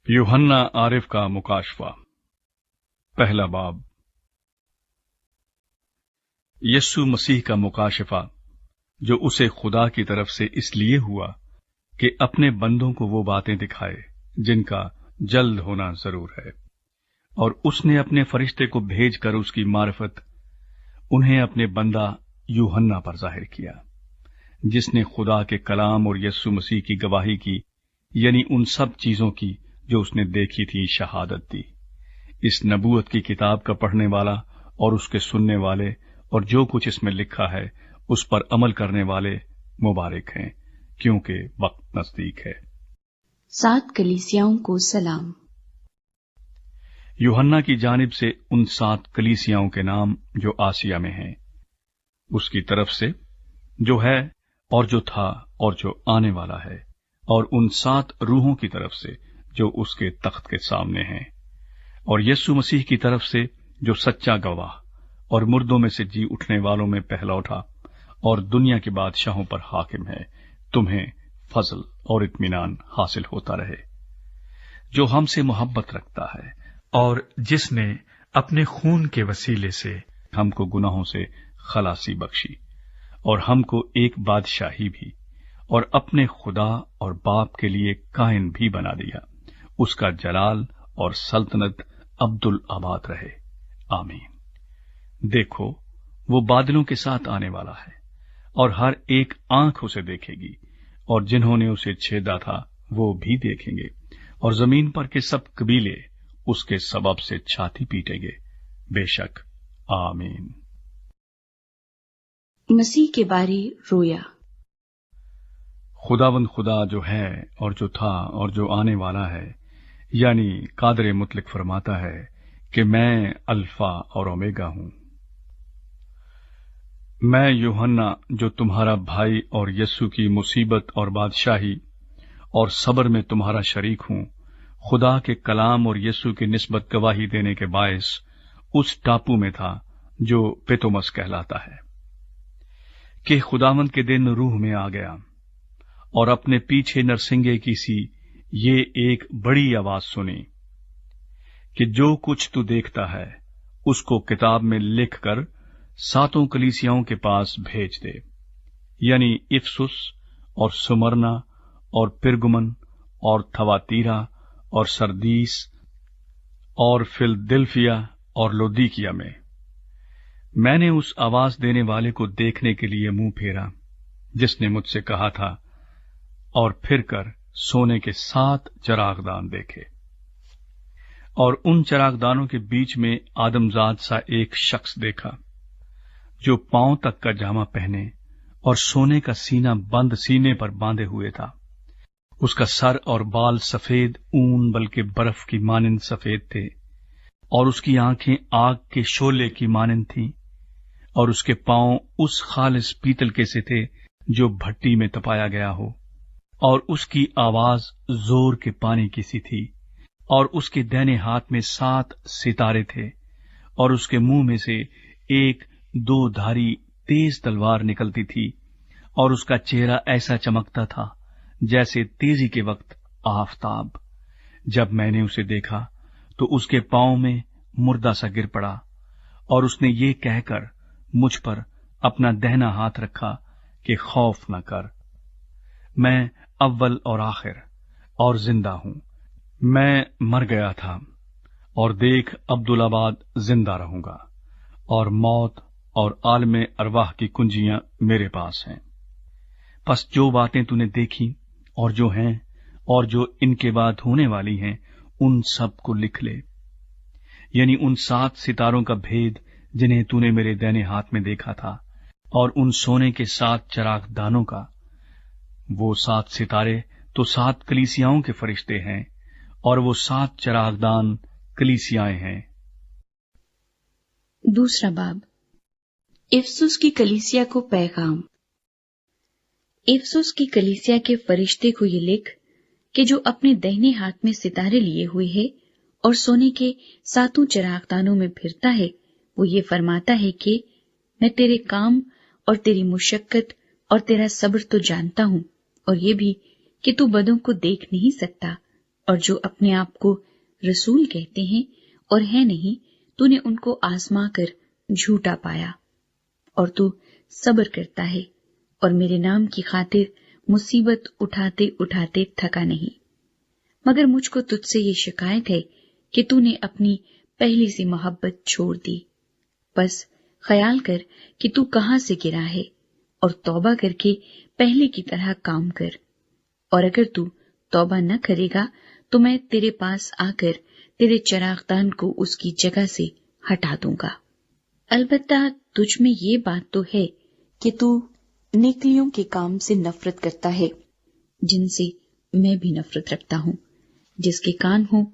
यूहन्ना आरिफ का मुकाशफा। पहला बाब। यस्सु मसीह का मुकाशफा, जो उसे खुदा की तरफ से इसलिए हुआ कि अपने बंदों को वो बातें दिखाए जिनका जल्द होना जरूर है, और उसने अपने फरिश्ते को भेजकर उसकी मार्फत उन्हें अपने बंदा यूहन्ना पर जाहिर किया, जिसने खुदा के कलाम और यस्सु मसीह की गवाही की, यानी उन सब चीजों की जो उसने देखी थी, शहादत दी। इस नबूवत की किताब का पढ़ने वाला और उसके सुनने वाले और जो कुछ इसमें लिखा है उस पर अमल करने वाले मुबारक हैं, क्योंकि वक्त नजदीक है। 7 कलीसियाओं को सलाम। यूहन्ना की जानिब से उन 7 कलीसियाओं के नाम जो आसिया में हैं, उसकी तरफ से जो है और जो था और जो आने वाला है, और उन 7 रूहों की तरफ से जो उसके तख्त के सामने हैं, और यीशु मसीह की तरफ से जो सच्चा गवाह और मुर्दों में से जी उठने वालों में पहला उठा और दुनिया के बादशाहों पर हाकिम है, तुम्हें फजल और इत्मीनान हासिल होता रहे। जो हमसे मोहब्बत रखता है और जिसने अपने खून के वसीले से हमको गुनाहों से खलासी बख्शी और हमको एक बादशाही भी और अपने खुदा और बाप के लिए कायन भी बना दिया, उसका जलाल और सल्तनत अब्दुल आबाद रहे। आमीन। देखो, वो बादलों के साथ आने वाला है, और हर एक आंख उसे देखेगी, और जिन्होंने उसे छेदा था वो भी देखेंगे, और जमीन पर के सब कबीले उसके सबब से छाती पीटेंगे। बेशक। आमीन। मसीह के बारे रोया। खुदावंद खुदा जो है और जो था और जो आने वाला है, यानी कादर मुतलक फरमाता है कि मैं अल्फा और ओमेगा हूं। मैं यूहन्ना, जो तुम्हारा भाई और यस्सु की मुसीबत और बादशाही और सब्र में तुम्हारा शरीक हूं, खुदा के कलाम और यस्सु की निस्बत गवाही देने के बायस उस टापू में था जो पेतोमस कहलाता है, कि खुदावंद के दिन रूह में आ गया और अपने पीछे नरसिंगे की सी ये एक बड़ी आवाज सुनी कि जो कुछ तू देखता है उसको किताब में लिखकर 7 कलीसियाओं के पास भेज दे, यानी इफसुस और सुमरना और पिरगुमन और थवातीरा और सरदीस और फिलदिल्फिया और लोदीकिया में। मैंने उस आवाज देने वाले को देखने के लिए मुंह फेरा, जिसने मुझसे कहा था, और फिर कर सोने के 7 चरागदान देखे, और उन चरागदानों के बीच में आदमजाद सा एक शख्स देखा, जो पांव तक का जामा पहने और सोने का सीना बंद सीने पर बांधे हुए था। उसका सर और बाल सफेद ऊन बल्कि बर्फ की मानिंद सफेद थे, और उसकी आंखें आग के शोले की मानिंद थीं, और उसके पांव उस खालिस पीतल के से थे जो भट्टी में तपाया गया हो, और उसकी आवाज जोर के पानी की सी थी, और उसके दाहिने हाथ में 7 सितारे थे, और उसके मुंह में से एक 2 धारी तेज तलवार निकलती थी, और उसका चेहरा ऐसा चमकता था जैसे तेजी के वक्त आफताब। जब मैंने उसे देखा तो उसके पांव में मुर्दा सा गिर पड़ा, और उसने ये कहकर मुझ पर अपना दाहिना हाथ रखा कि खौफ न कर, मैं अव्वल और आखिर और जिंदा हूं। मैं मर गया था, और देख अब्दुलाबाद जिंदा रहूंगा, और मौत और आलमे अरवाह की कुंजियां मेरे पास हैं। बस जो बातें तूने देखी और जो हैं और जो इनके बाद होने वाली हैं, उन सब को लिख ले, यानी उन 7 सितारों का भेद जिन्हें तूने मेरे दाहिने हाथ में देखा था, और उन सोने के 7 चरागदानों का। वो 7 सितारे तो 7 कलीसियाओं के फरिश्ते हैं, और वो 7 चरागदान कलीसियाएं हैं। दूसरा बाब। इफसुस की कलीसिया को पैगाम। इफसुस की कलीसिया के फरिश्ते को ये लिख कि जो अपने दाहिने हाथ में सितारे लिए हुए है और सोने के 7 चरागदानों में फिरता है, वो ये फरमाता है कि मैं तेरे काम और तेरी मुशक्कत और तेरा सब्र तो जानता हूं, और ये भी कि तू बदों को देख नहीं सकता اور جو اپنے آپ کو رسول کہتے ہیں اور ہے نہیں، تو نے ان کو آزما کر جھوٹا پایا، اور تو صبر کرتا ہے اور میرے نام کی خاطر مصیبت اٹھاتے اٹھاتے تھکا نہیں۔ مگر مجھ کو تجھ سے یہ شکایت ہے کہ تو نے اپنی پہلی سی محبت چھوڑ دی۔ بس خیال کر کہ تو کہاں سے گرا ہے اور توبہ کر کے پہلے کی طرح کام کر، اور اگر تو توبہ نہ کرے گا تو میں تیرے پاس آ کر تیرے چراغدان کو اس کی جگہ سے ہٹا دوں گا۔ البتہ تجھ میں یہ بات تو ہے کہ تو نیکیوں کے کام سے نفرت کرتا ہے، جن سے میں بھی نفرت رکھتا ہوں۔ جس کے کان ہوں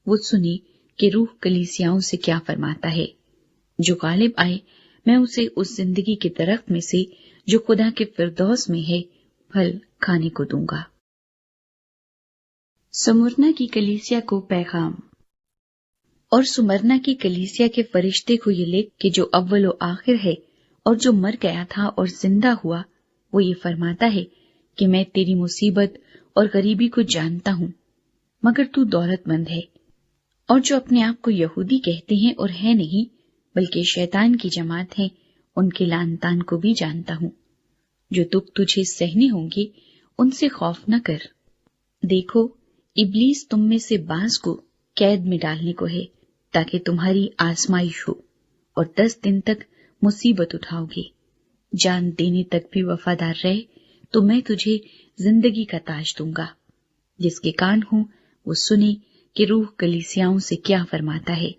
وہ سنے کہ روح کلیسیاؤں سے کیا فرماتا ہے۔ جو غالب آئے میں اسے اس زندگی کے درخت میں سے جو خدا کے فردوس میں ہے پھل کھانے کو دوں گا۔ سمرنا کی کلیسیا کو پیغام۔ اور سمرنا کی کلیسیا کے فرشتے کو یہ لکھ کہ جو اول و آخر ہے اور جو مر گیا تھا اور زندہ ہوا، وہ یہ فرماتا ہے کہ میں تیری مصیبت اور غریبی کو جانتا ہوں، مگر تو دولت مند ہے، اور جو اپنے آپ کو یہودی کہتے ہیں اور ہے نہیں بلکہ شیطان کی جماعت ہیں، ان کے لعن طعن کو بھی جانتا ہوں۔ جو دکھ تجھے سہنے ہوں گے ان سے خوف نہ کر۔ دیکھو، ابلیس تم میں سے بعض کو قید میں ڈالنے کو ہے تاکہ تمہاری آزمائش ہو، اور 10 دن تک مصیبت اٹھاؤ گے۔ جان دینے تک بھی وفادار رہ تو میں تجھے زندگی کا تاج دوں گا۔ جس کے کان ہوں وہ سنے کہ روح کلیسیاؤں سے کیا فرماتا ہے۔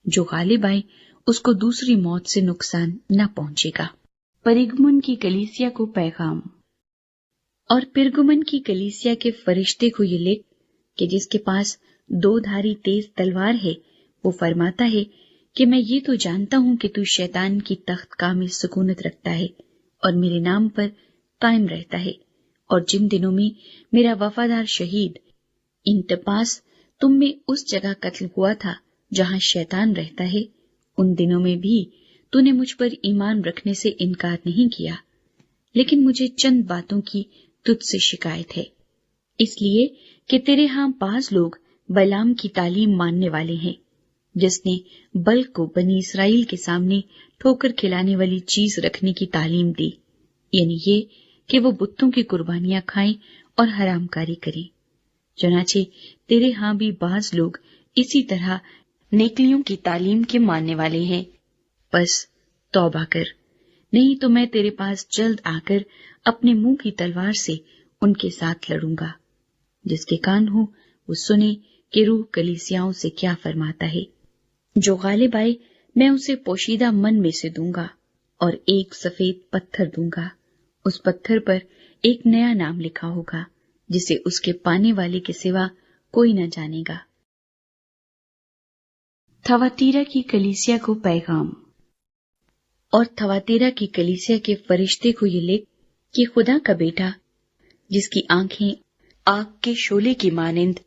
جو غالب آئے اس کو دوسری موت سے نقصان نہ پہنچے گا۔ پرگمن کی کلیسیا کو پیغام۔ اور پرگمن کی کلیسیا کے فرشتے کو یہ لکھ کہ جس کے پاس 2 دھاری تیز تلوار ہے وہ فرماتا ہے کہ میں یہ تو جانتا ہوں کہ تو شیطان کی تخت کامل سکونت رکھتا ہے اور میرے نام پر قائم رہتا ہے، اور جن دنوں میں میرا وفادار شہید انتپاس تم میں اس جگہ قتل ہوا تھا جہاں شیطان رہتا ہے، ان دنوں میں بھی تو نے مجھ پر ایمان رکھنے سے انکار نہیں کیا۔ لیکن مجھے چند باتوں کی تجھ سے شکایت ہے، اس لیے کہ تیرے ہاں بعض لوگ بلعام کی تعلیم ماننے والے ہیں، جس نے بلق کو بنی اسرائیل کے سامنے ٹھوکر کھلانے والی چیز رکھنے کی تعلیم دی، یعنی یہ کہ وہ بتوں کی قربانیاں کھائیں اور حرام کاری کریں۔ چنانچہ تیرے ہاں بھی بعض لوگ اسی طرح نیکیوں کی تعلیم کے ماننے والے ہیں۔ بس توبہ کر، نہیں تو میں تیرے پاس جلد آ کر اپنے منہ کی تلوار سے ان کے ساتھ لڑوں گا۔ جس کے کان ہوں وہ سنے کہ روح کلیسیاؤں سے کیا فرماتا ہے۔ جو غالب آئے میں اسے پوشیدہ من میں سے دوں گا اور ایک سفید پتھر دوں گا، اس پتھر پر ایک نیا نام لکھا ہوگا جسے اس کے پانے والے کے سوا کوئی نہ جانے گا۔ تھواتیرا کی کلیسیا کو پیغام۔ اور تھواتیرا کی کلیسیا کے فرشتے کو یہ لکھ کہ خدا کا بیٹا جس کی آنکھیں آگ کے شعلے کی مانند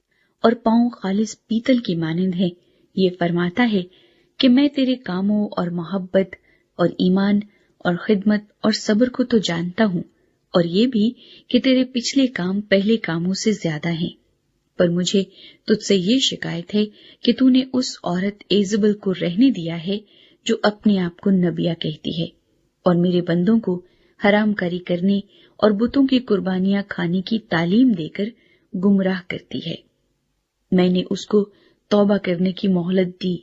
اور پاؤں خالص پیتل کی مانند ہیں، یہ فرماتا ہے کہ میں تیرے کاموں اور محبت اور ایمان اور خدمت اور صبر کو تو جانتا ہوں، اور یہ بھی کہ تیرے پچھلے کام پہلے کاموں سے زیادہ ہیں، پر مجھے تجھ سے یہ شکایت ہے کہ تو نے اس عورت ایزبل کو رہنے دیا ہے جو اپنے آپ کو نبیہ کہتی ہے اور میرے بندوں کو حرام کاری کرنے اور بتوں کی قربانیاں کھانے کی تعلیم دے کر گمراہ کرتی ہے۔ میں نے اس کو توبہ کرنے کی مہلت دی،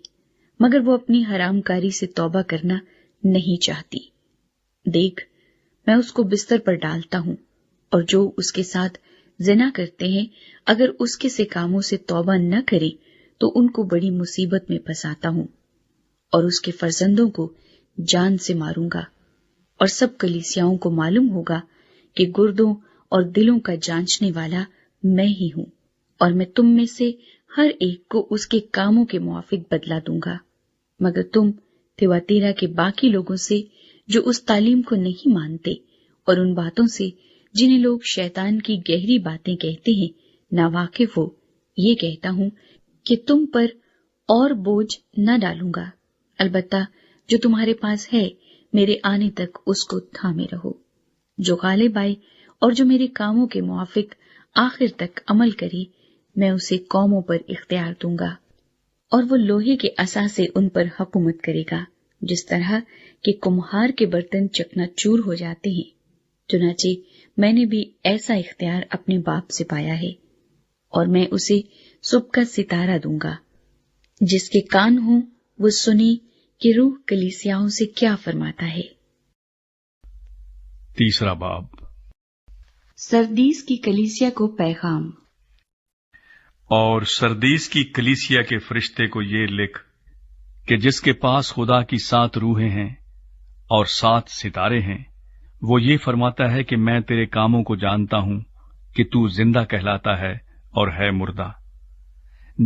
مگر وہ اپنی حرام کاری سے توبہ کرنا نہیں چاہتی۔ دیکھ، میں اس کو بستر پر ڈالتا ہوں، اور جو اس کے ساتھ زنا کرتے ہیں اگر اس کے سے کاموں سے توبہ نہ کرے تو ان کو بڑی مصیبت میں پھنساتا ہوں، اور اس کے فرزندوں کو جان سے ماروں گا، اور سب کلیسیاؤں کو معلوم ہوگا کہ گردوں اور دلوں کا جانچنے والا میں ہی ہوں، اور میں تم میں سے ہر ایک کو اس کے کاموں کے موافق بدلہ دوں گا۔ مگر تم تھواتیرا کے باقی لوگوں سے جو اس تعلیم کو نہیں مانتے اور ان باتوں سے جنہیں لوگ شیطان کی گہری باتیں کہتے ہیں ناواقف ہو، یہ کہتا ہوں کہ تم پر اور بوجھ نہ ڈالوں گا، البتہ جو تمہارے پاس ہے میرے آنے تک اس کو تھامے رہو۔ جو غالب آئے اور جو میرے کاموں کے موافق آخر تک عمل کرے، میں اسے قوموں پر اختیار دوں گا اور وہ لوہے کے عصا سے ان پر حکومت کرے گا، جس طرح کہ کمہار کے برتن چکنا چور ہو جاتے ہیں۔ چنانچہ میں نے بھی ایسا اختیار اپنے باپ سے پایا ہے، اور میں اسے صبح کا ستارہ دوں گا۔ جس کے کان ہوں وہ سنی کہ روح کلیسیاؤں سے کیا فرماتا ہے۔ تیسرا باب۔ سردیس کی کلیسیا کو پیغام۔ اور سردیس کی کلیسیا کے فرشتے کو یہ لکھ کہ جس کے پاس خدا کی 7 روحیں ہیں اور 7 ستارے ہیں، وہ یہ فرماتا ہے کہ میں تیرے کاموں کو جانتا ہوں کہ تو زندہ کہلاتا ہے اور ہے مردہ۔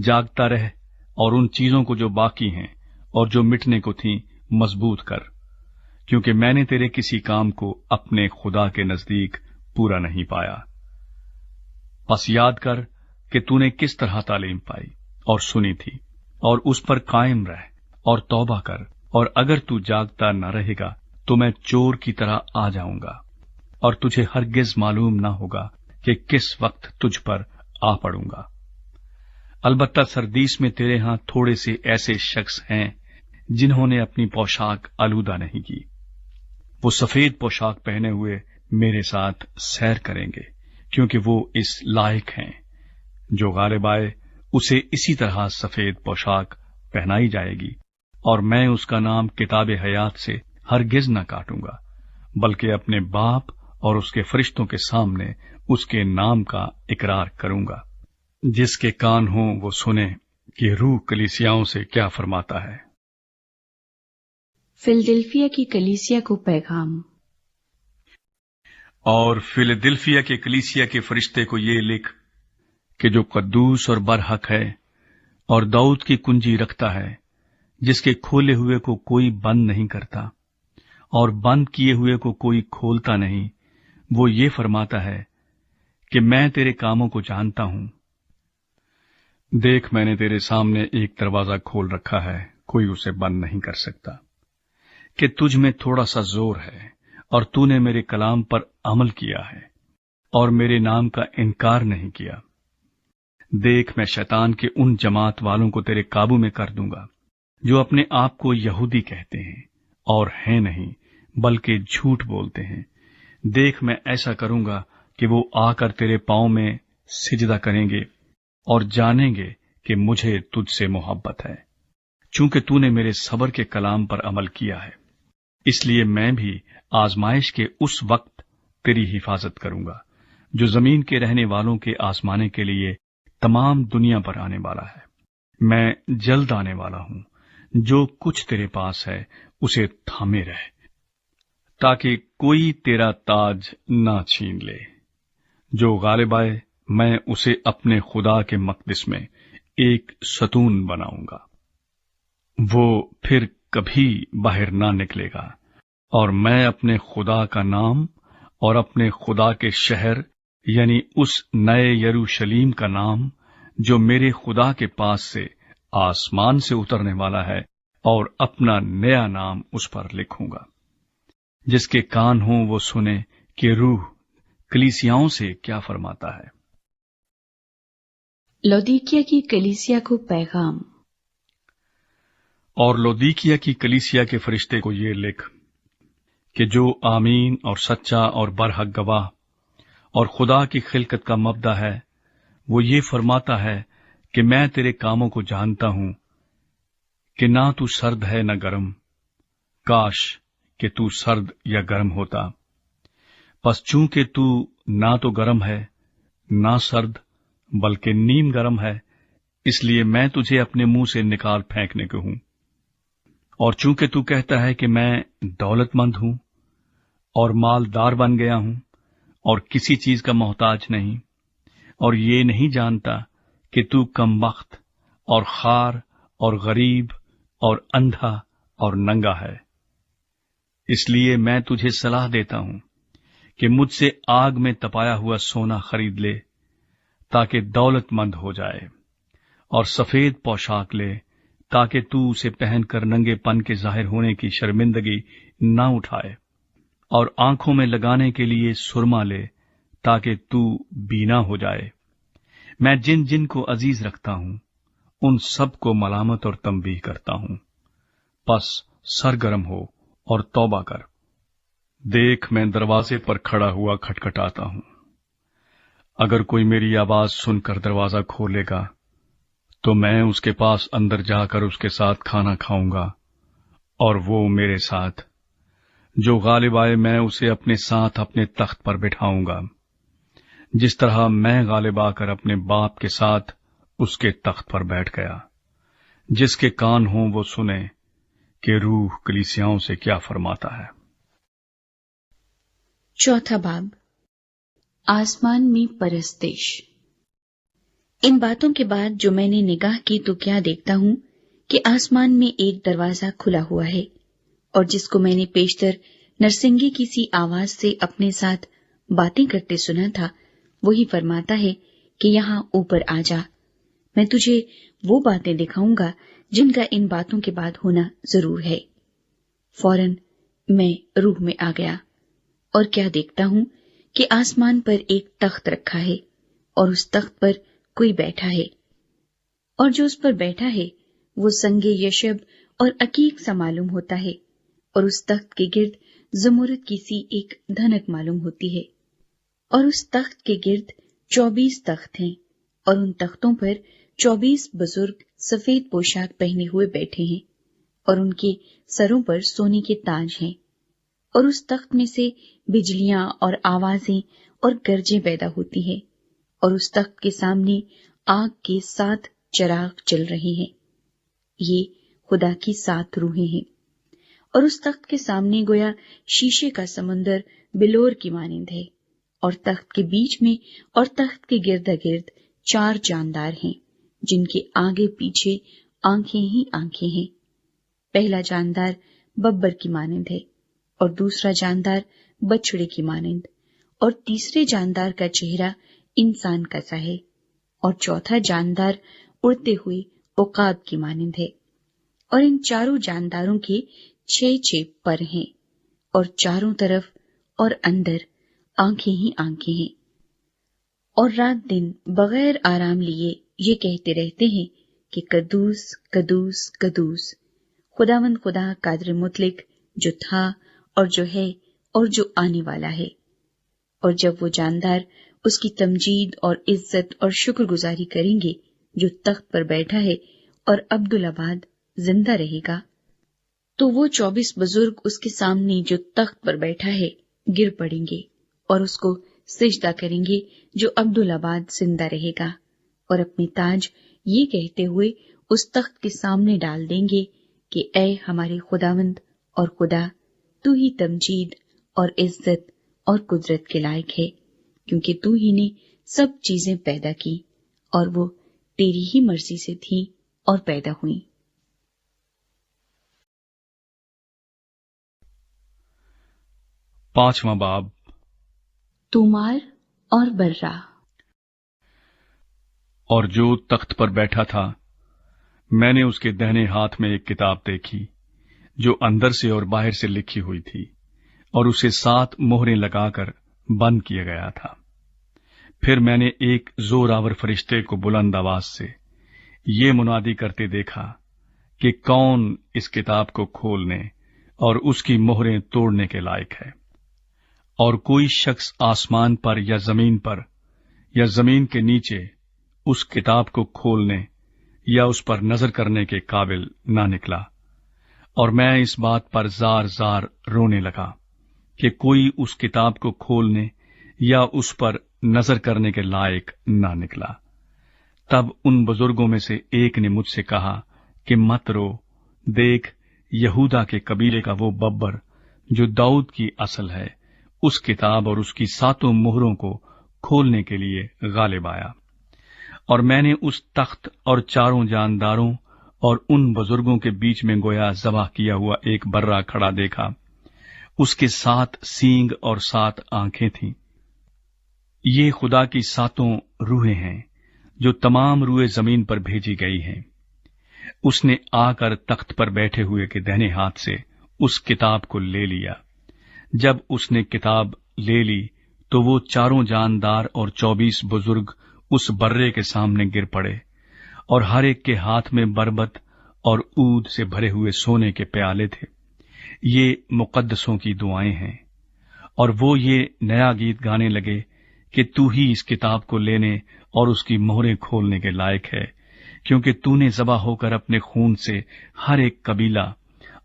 جاگتا رہ اور ان چیزوں کو جو باقی ہیں اور جو مٹنے کو تھیں مضبوط کر، کیونکہ میں نے تیرے کسی کام کو اپنے خدا کے نزدیک پورا نہیں پایا۔ پس یاد کر کہ تو نے کس طرح تعلیم پائی اور سنی تھی، اور اس پر قائم رہ اور توبہ کر، اور اگر تو جاگتا نہ رہے گا تو میں چور کی طرح آ جاؤں گا، اور تجھے ہرگز معلوم نہ ہوگا کہ کس وقت تجھ پر آ پڑوں گا۔ البتہ سردیس میں تیرے ہاں تھوڑے سے ایسے شخص ہیں جنہوں نے اپنی پوشاک آلودہ نہیں کی، وہ سفید پوشاک پہنے ہوئے میرے ساتھ سیر کریں گے، کیونکہ وہ اس لائق ہیں۔ جو غالب آئے اسے اسی طرح سفید پوشاک پہنائی جائے گی، اور میں اس کا نام کتاب حیات سے ہرگز نہ کاٹوں گا، بلکہ اپنے باپ اور اس کے فرشتوں کے سامنے اس کے نام کا اقرار کروں گا۔ جس کے کان ہوں وہ سنے کہ روح کلیسیاؤں سے کیا فرماتا ہے۔ فلدلفیا کی کلیسیا کو پیغام۔ اور فلدلفیا کے کلیسیا کے فرشتے کو یہ لکھ کہ جو قدوس اور برحق ہے اور داؤد کی کنجی رکھتا ہے، جس کے کھولے ہوئے کو کوئی بند نہیں کرتا اور بند کیے ہوئے کو کوئی کھولتا نہیں، وہ یہ فرماتا ہے کہ میں تیرے کاموں کو جانتا ہوں۔ دیکھ، میں نے تیرے سامنے ایک دروازہ کھول رکھا ہے، کوئی اسے بند نہیں کر سکتا، کہ تجھ میں تھوڑا سا زور ہے اور تو نے میرے کلام پر عمل کیا ہے اور میرے نام کا انکار نہیں کیا۔ دیکھ، میں شیطان کے ان جماعت والوں کو تیرے قابو میں کر دوں گا جو اپنے آپ کو یہودی کہتے ہیں اور ہیں نہیں بلکہ جھوٹ بولتے ہیں۔ دیکھ، میں ایسا کروں گا کہ وہ آ کر تیرے پاؤں میں سجدہ کریں گے اور جانیں گے کہ مجھے تجھ سے محبت ہے، چونکہ تو نے میرے صبر کے کلام پر عمل کیا ہے۔ اس لیے میں بھی آزمائش کے اس وقت تیری حفاظت کروں گا جو زمین کے رہنے والوں کے آزمانے کے لیے تمام دنیا پر آنے والا ہے۔ میں جلد آنے والا ہوں۔ جو کچھ تیرے پاس ہے اسے تھامے رہ، تاکہ کوئی تیرا تاج نہ چھین لے۔ جو غالب آئے میں اسے اپنے خدا کے مقدس میں ایک ستون بناؤں گا، وہ پھر کبھی باہر نہ نکلے گا، اور میں اپنے خدا کا نام اور اپنے خدا کے شہر یعنی اس نئے یروشلیم کا نام جو میرے خدا کے پاس سے آسمان سے اترنے والا ہے، اور اپنا نیا نام اس پر لکھوں گا۔ جس کے کان ہوں وہ سنے کہ روح کلیسیاؤں سے کیا فرماتا ہے۔ لودیکیا کی کلیسیا کو پیغام۔ اور لودیکیا کی کلیسیا کے فرشتے کو یہ لکھ کہ جو آمین اور سچا اور برحق گواہ اور خدا کی خلقت کا مبدا ہے، وہ یہ فرماتا ہے کہ میں تیرے کاموں کو جانتا ہوں کہ نہ تو سرد ہے نہ گرم، کاش کہ تو سرد یا گرم ہوتا۔ پس چونکہ تو نہ تو گرم ہے نہ سرد بلکہ نیم گرم ہے، اس لیے میں تجھے اپنے منہ سے نکال پھینکنے کو ہوں۔ اور چونکہ تو کہتا ہے کہ میں دولت مند ہوں اور مالدار بن گیا ہوں اور کسی چیز کا محتاج نہیں، اور یہ نہیں جانتا کہ تو کم بخت اور خوار اور غریب اور اندھا اور ننگا ہے، اس لیے میں تجھے صلاح دیتا ہوں کہ مجھ سے آگ میں تپایا ہوا سونا خرید لے تاکہ دولت مند ہو جائے، اور سفید پوشاک لے تاکہ تو اسے پہن کر ننگے پن کے ظاہر ہونے کی شرمندگی نہ اٹھائے، اور آنکھوں میں لگانے کے لیے سرما لے تاکہ تو بینا ہو جائے۔ मैं जिन जिन को अजीज रखता हूं उन सब को मलामत और तंबीह करता हूं। बस सरगर्म हो और तौबा कर। देख, मैं दरवाजे पर खड़ा हुआ खटखटाता हूं। अगर कोई मेरी आवाज सुनकर दरवाजा खोलेगा तो मैं उसके पास अंदर जाकर उसके साथ खाना खाऊंगा और वो मेरे साथ। जो गालिब आए मैं उसे अपने साथ अपने तख्त पर बिठाऊंगा, जिस तरह मैं गालिब आकर अपने बाप के साथ उसके तख्त पर बैठ गया। जिसके कान हों वो सुने कि रूह कलीसियाओं से क्या फरमाता है। चौथा बाब, आसमान में परस्तिश। इन बातों के बाद जो मैंने निगाह की तो क्या देखता हूं कि आसमान में एक दरवाजा खुला हुआ है, और जिसको मैंने पेशतर नरसिंगे की सी आवाज से अपने साथ बातें करते सुना था, वही फरमाता है कि यहाँ ऊपर आ जा, मैं तुझे वो बातें दिखाऊंगा जिनका इन बातों के बाद होना जरूर है। फौरन मैं रूह में आ गया और क्या देखता हूं कि आसमान पर एक तख्त रखा है और उस तख्त पर कोई बैठा है, और जो उस पर बैठा है वो संगे यशब और अकीक सा मालूम होता है, और उस तख्त के गिर्द जमुरत की सी एक धनक मालूम होती है, और उस तख्त के गिर्द 24 तख्त हैं, और उन तख्तों पर 24 बुजुर्ग सफेद पोशाक पहने हुए बैठे हैं, और उनके सरों पर सोने के ताज हैं, और उस तख्त में से बिजलियां और आवाजें और गरजें पैदा होती हैं, और उस तख्त के सामने आग के 7 चिराग जल रहे हैं। ये खुदा की 7 रूहें हैं, और उस तख्त के सामने गोया शीशे का समुंदर बिलोर की मानिंद है, और तख्त के बीच में और तख्त के गिर्दा गिर्द 4 जानदार हैं, जिनके आगे पीछे आंखें ही आंखें हैं। पहला जानदार बब्बर की मानिंद है, और दूसरा जानदार बछड़े की मानिंद, और तीसरे जानदार का चेहरा इंसान का सा है, और चौथा जानदार उड़ते हुए उकाब की मानिंद है। और इन चारों जानदारों के 6 पर हैं, और चारों तरफ और अंदर आंखें ही आंखें हैं, और रात दिन बगैर आराम लिए ये कहते रहते हैं कि कदूस कदूस कदूस, खुदावंद खुदा कादिर मुतलिक, जो था और जो है और जो आने वाला है। और जब वो जानदार उसकी तमजीद और इज्जत और शुक्रगुजारी करेंगे जो तख्त पर बैठा है और अब्दुल-आबाद जिंदा रहेगा, तो वो 24 बुजुर्ग उसके सामने जो तख्त पर बैठा है गिर पड़ेंगे और उसको सिजदा करेंगे जो अब्दुल-आबाद जिंदा रहेगा, और अपने ताज ये कहते हुए उस तख्त के सामने डाल देंगे कि ऐ हमारे खुदावंद और खुदा, तू ही तमजीद और इज्जत और कुदरत के लायक है, क्योंकि तू ही ने सब चीजें पैदा की और वो तेरी ही मर्जी से थी और पैदा हुई। पांचवां बाब, तुमार और बर्रा। और जो तख्त पर बैठा था, मैंने उसके दाहिने हाथ में एक किताब देखी जो अंदर से और बाहर से लिखी हुई थी, और उसे 7 मोहरें लगाकर बंद किया गया था। फिर मैंने एक जोरावर फरिश्ते को बुलंद आवाज से ये मुनादी करते देखा कि कौन इस किताब को खोलने और उसकी मोहरें तोड़ने के लायक है। और कोई शख्स आसमान पर या जमीन के नीचे उस किताब को खोलने या उस पर नजर करने के काबिल ना निकला। और मैं इस बात पर जार जार रोने लगा कि कोई उस किताब को खोलने या उस पर नजर करने के लायक ना निकला। तब उन बुजुर्गों में से एक ने मुझसे कहा कि मत रो, देख, यहूदा के कबीले का वो बब्बर जो दाऊद की असल है, उस किताब और उसकी 7 मोहरों को खोलने के लिए गालिब आया। और मैंने उस तख्त और 4 जानदारों और उन बुजुर्गों के बीच में गोया ज़बह किया हुआ एक बर्रा खड़ा देखा। उसके 7 सींग और 7 आंखें थीं। ये खुदा की 7 रूहें हैं जो तमाम रूहें जमीन पर भेजी गई हैं। उसने आकर तख्त पर बैठे हुए के दाहिने हाथ से उस किताब को ले लिया। जब उसने किताब ले ली तो वो 4 जानदार और 24 बुजुर्ग उस बर्रे के सामने गिर पड़े, और हर एक के हाथ में बरबत और ऊद से भरे हुए सोने के प्याले थे। ये मुकद्दसों की दुआएं हैं। और वो ये नया गीत गाने लगे कि तू ही इस किताब को लेने और उसकी मोहरें खोलने के लायक है, क्योंकि तूने ज़बा होकर अपने खून से हर एक कबीला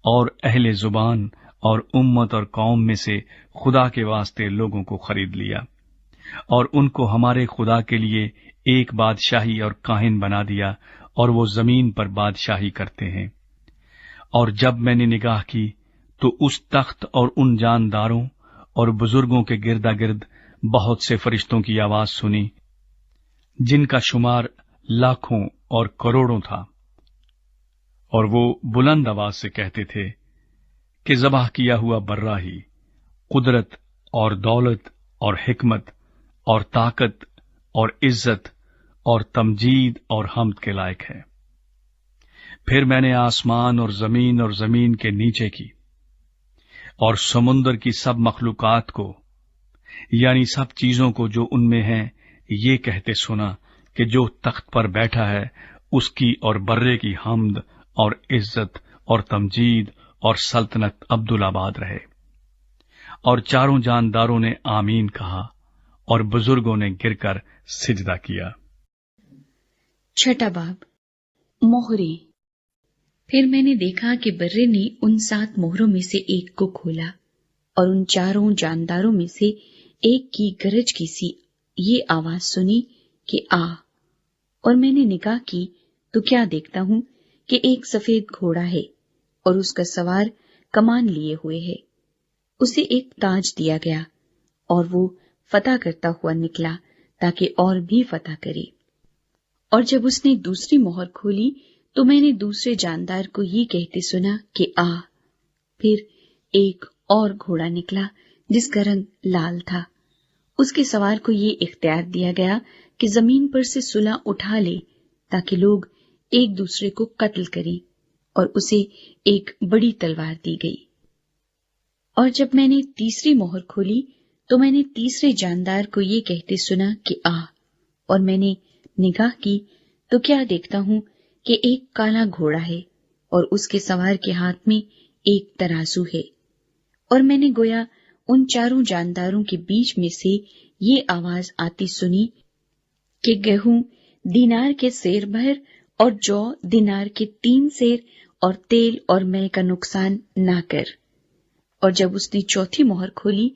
और अहले जुबान और उम्मत और कौम में से खुदा के वास्ते लोगों को खरीद लिया, और उनको हमारे खुदा के लिए एक बादशाही और काहिन बना दिया, और वो जमीन पर बादशाही करते हैं। और जब मैंने निगाह की तो उस तख्त और उन जानदारों और बुजुर्गों के गिरदा गिर्द बहुत से फरिश्तों की आवाज सुनी, जिनका शुमार लाखों और करोड़ों था, और वो बुलंद आवाज से कहते थे कि ज़बाह किया हुआ बर्रा ही कुदरत और दौलत और हिकमत और ताकत और इज्जत और तमजीद और हम्द के लायक है। फिर मैंने आसमान और जमीन के नीचे की और समुंदर की सब मखलूकात को, यानी सब चीजों को जो उनमें हैं, ये कहते सुना कि जो तख्त पर बैठा है उसकी और बर्रे की हम्द और इज्जत और तमजीद और सल्तनत अब्दुल आबाद रहे। और चारों जानदारों ने आमीन कहा, और बुजुर्गों ने गिरकर सिजदा किया। छठा बाब, मोहरें। फिर मैंने देखा कि बर्रे ने उन 7 मोहरों में से एक को खोला, और उन चारों जानदारों में से एक की गरज की सी ये आवाज सुनी कि आ। और मैंने निगाह की तो क्या देखता हूं कि एक सफेद घोड़ा है, और उसका सवार कमान लिए हुए है। उसे एक ताज दिया गया, और वो फतह करता हुआ निकला ताकि और भी फतह करे। और जब उसने दूसरी मोहर खोली तो मैंने दूसरे जानदार को ये कहते सुना कि आ। फिर एक और घोड़ा निकला जिसका रंग लाल था। उसके सवार को ये इख्तियार दिया गया कि जमीन पर से सुलह उठा ले ताकि लोग एक दूसरे को कत्ल करें, और उसे एक बड़ी तलवार दी गई। और जब मैंने तीसरी मोहर खोली तो मैंने तीसरे जानदार को ये कहते सुना कि आ। और मैंने निगाह की तो क्या देखता हूं कि एक काला घोड़ा है, और उसके सवार के हाथ में एक तराजू है। और मैंने गोया उन चारों जानदारों के बीच में से ये आवाज आती सुनी कि गेहूं दीनार के सेर भर, और जौ दीनार के 3 सेर, और तेल और मै का नुकसान ना कर। और जब उसने चौथी मोहर खोली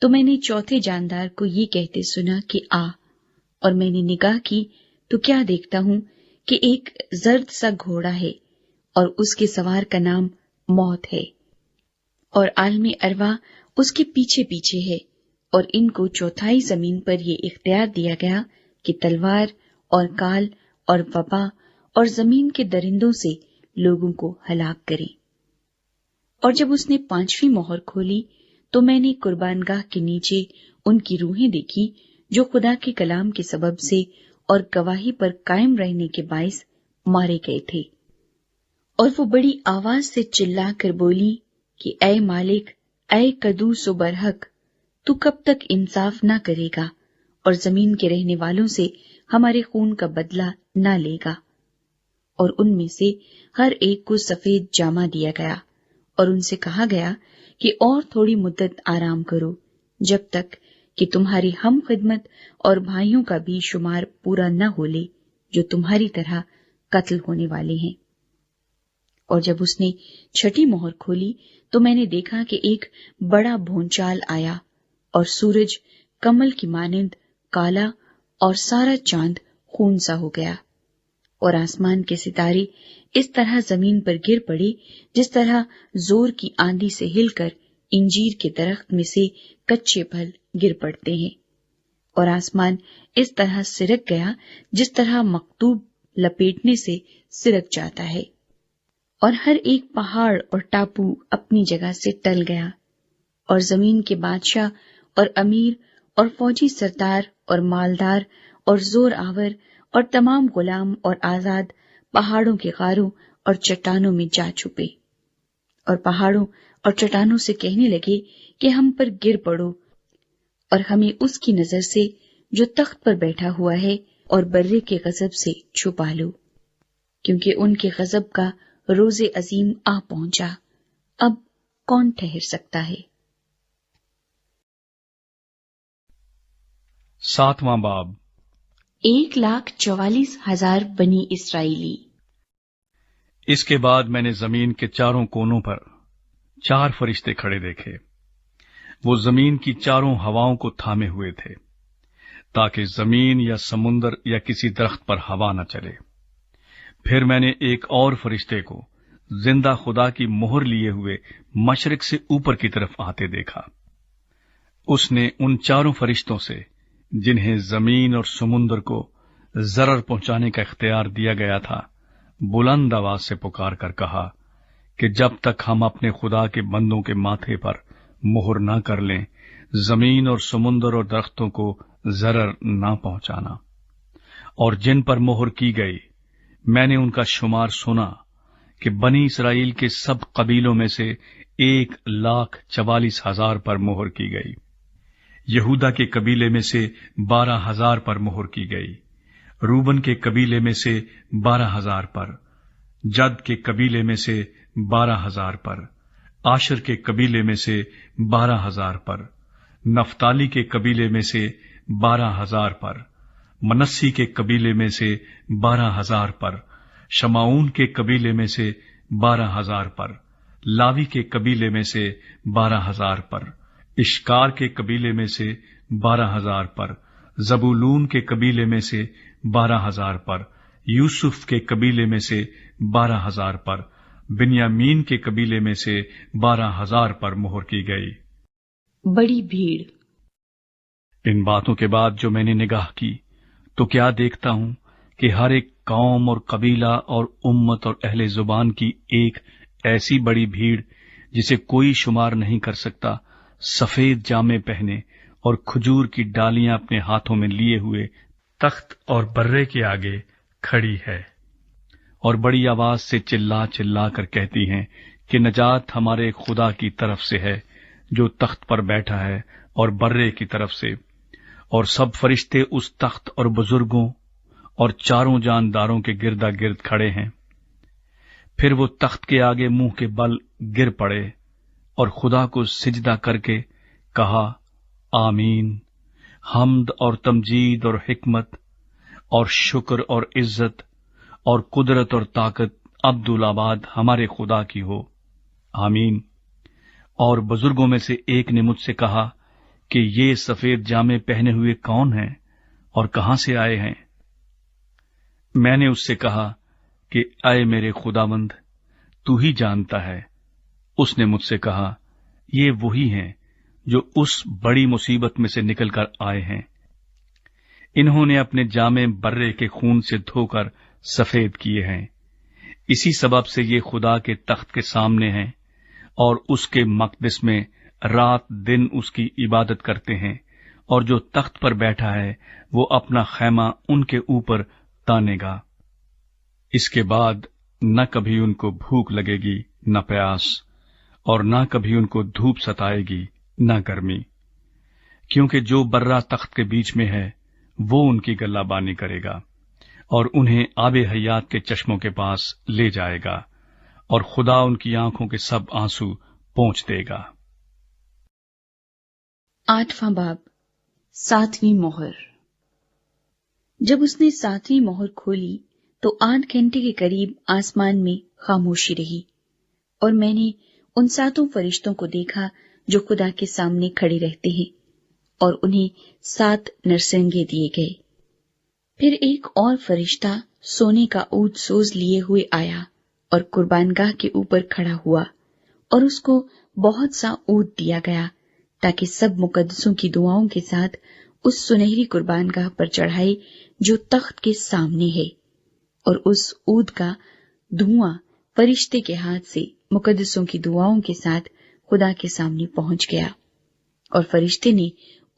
तो मैंने चौथे जानदार को ये कहते सुना कि आ। और मैंने निगाह की तो क्या देखता हूं कि एक जर्द सा घोड़ा है, और उसके सवार का नाम मौत है, और आलमी अरवा उसके पीछे पीछे है। और इनको चौथाई जमीन पर ये इख्तियार दिया गया कि तलवार और काल और वबा और जमीन के दरिंदों से लोगों को हलाक करें। और जब उसने 5वीं मोहर खोली तो मैंने कुर्बानगाह के नीचे उनकी रूहें देखी जो खुदा के कलाम के सबब से और गवाही पर कायम रहने के बाइस मारे गए थे। और वो बड़ी आवाज से चिल्ला कर बोली कि ऐ मालिक, ऐ कदूस व बरहक, तू कब तक इंसाफ ना करेगा और जमीन के रहने वालों से हमारे खून का बदला ना लेगा। और उनमें से हर एक को सफेद जामा दिया गया, और उनसे कहा गया कि और थोड़ी मुद्दत आराम करो, जब तक कि तुम्हारी हम खिदमत और भाइयों का भी शुमार पूरा न हो ले जो तुम्हारी तरह कत्ल होने वाले हैं। और जब उसने 6ठी मोहर खोली तो मैंने देखा कि एक बड़ा भूचाल आया, और सूरज कमल की मानिंद काला, और सारा चांद खून सा हो गया, और आसमान के सितारे इस तरह जमीन पर गिर पड़े जिस तरह जोर की आंधी से हिलकर इंजीर के दरख्त में से कच्चे फल गिर पड़ते हैं। और आसमान इस तरह सिरक गया जिस तरह मकतूब लपेटने से सिरक जाता है, और हर एक पहाड़ और टापू अपनी जगह से टल गया, और जमीन के बादशाह और अमीर और फौजी सरदार और मालदार और जोर आवर और तमाम गुलाम और आजाद पहाड़ों के गारों और चट्टानों में जा छुपे, और पहाड़ों और चट्टानों से कहने लगे कि हम पर गिर पड़ो और हमें उसकी नजर से जो तख्त पर बैठा हुआ है اور برے کے غضب سے چھپا لو، کیونکہ ان کے غضب کا روز عظیم آ پہنچا، اب کون ٹھہر سکتا ہے؟ 7واں باب 1,44,000 بنی اسرائیلی۔ اس کے بعد میں نے زمین کے چاروں کونوں پر 4 فرشتے کھڑے دیکھے۔ وہ زمین کی چاروں ہواؤں کو تھامے ہوئے تھے، تاکہ زمین یا سمندر یا کسی درخت پر ہوا نہ چلے۔ پھر میں نے ایک اور فرشتے کو زندہ خدا کی مہر لیے ہوئے مشرق سے اوپر کی طرف آتے دیکھا۔ اس نے ان چاروں فرشتوں سے، جنہیں زمین اور سمندر کو ضرر پہنچانے کا اختیار دیا گیا تھا، بلند آواز سے پکار کر کہا کہ جب تک ہم اپنے خدا کے بندوں کے ماتھے پر مہر نہ کر لیں، زمین اور سمندر اور درختوں کو ضرر نہ پہنچانا۔ اور جن پر مہر کی گئی، میں نے ان کا شمار سنا کہ بنی اسرائیل کے سب قبیلوں میں سے 1,44,000 پر مہر کی گئی۔ یہودا کے قبیلے میں سے 12,000 پر مہر کی گئی، روبن کے قبیلے میں سے 12,000 پر، جد کے قبیلے میں سے 12,000 پر، آشر کے قبیلے میں سے 12,000 پر، نفتالی کے قبیلے میں سے 12,000 پر، منسی کے قبیلے میں سے 12,000 پر، شمعون کے قبیلے میں سے 12,000 پر، لاوی کے قبیلے میں سے 12,000 پر، اشکار کے قبیلے میں سے 12,000 پر، زبولون کے قبیلے میں سے 12,000 پر، یوسف کے قبیلے میں سے 12,000 پر، بنیامین کے قبیلے میں سے 12,000 پر مہر کی گئی۔ بڑی بھیڑ۔ ان باتوں کے بعد جو میں نے نگاہ کی تو کیا دیکھتا ہوں کہ ہر ایک قوم اور قبیلہ اور امت اور اہل زبان کی ایک ایسی بڑی بھیڑ جسے کوئی شمار نہیں کر سکتا، سفید جامے پہنے اور کھجور کی ڈالیاں اپنے ہاتھوں میں لیے ہوئے تخت اور برے کے آگے کھڑی ہے، اور بڑی آواز سے چلا چلا کر کہتی ہیں کہ نجات ہمارے خدا کی طرف سے ہے جو تخت پر بیٹھا ہے، اور برے کی طرف سے۔ اور سب فرشتے اس تخت اور بزرگوں اور چاروں جانداروں کے گردا گرد کھڑے ہیں۔ پھر وہ تخت کے آگے منہ کے بل گر پڑے اور خدا کو سجدہ کر کے کہا، آمین، حمد اور تمجید اور حکمت اور شکر اور عزت اور قدرت اور طاقت عبدالآباد ہمارے خدا کی ہو، آمین۔ اور بزرگوں میں سے ایک نے مجھ سے کہا کہ یہ سفید جامے پہنے ہوئے کون ہیں اور کہاں سے آئے ہیں؟ میں نے اس سے کہا کہ اے میرے خداوند، تو ہی جانتا ہے۔ اس نے مجھ سے کہا، یہ وہی ہیں جو اس بڑی مصیبت میں سے نکل کر آئے ہیں۔ انہوں نے اپنے جامے برے کے خون سے دھو کر سفید کیے ہیں۔ اسی سبب سے یہ خدا کے تخت کے سامنے ہیں اور اس کے مقدس میں رات دن اس کی عبادت کرتے ہیں، اور جو تخت پر بیٹھا ہے وہ اپنا خیمہ ان کے اوپر تانے گا۔ اس کے بعد نہ کبھی ان کو بھوک لگے گی نہ پیاس، اور نہ کبھی ان کو دھوپ ستائے گی نہ گرمی، کیونکہ جو برا تخت کے بیچ میں ہے وہ ان کی گلہ بانی کرے گا اور انہیں آب حیات کے چشموں کے پاس لے جائے گا، اور خدا ان کی آنکھوں کے سب آنسو پونچھ دے گا۔ 8واں باب 7ویں مہر۔ جب اس نے 7ویں مہر کھولی تو 8 گھنٹے کے قریب آسمان میں خاموشی رہی، اور میں نے ان 7 فرشتوں کو دیکھا جو خدا کے سامنے کھڑے رہتے ہیں، اور انہیں 7 نرسنگے دیے گئے۔ پھر ایک اور فرشتہ سونے کا عود سوز لیے ہوئے آیا اور قربان گاہ کے اوپر کھڑا ہوا، اور اس کو بہت سا عود دیا گیا تاکہ سب مقدسوں کی دعاؤں کے ساتھ اس سنہری قربان گاہ پر چڑھائے جو تخت کے سامنے ہے، اور اس عود کا دھواں فرشتے کے ہاتھ سے مقدسوں کی دعاؤں کے ساتھ خدا کے سامنے پہنچ گیا، اور فرشتے نے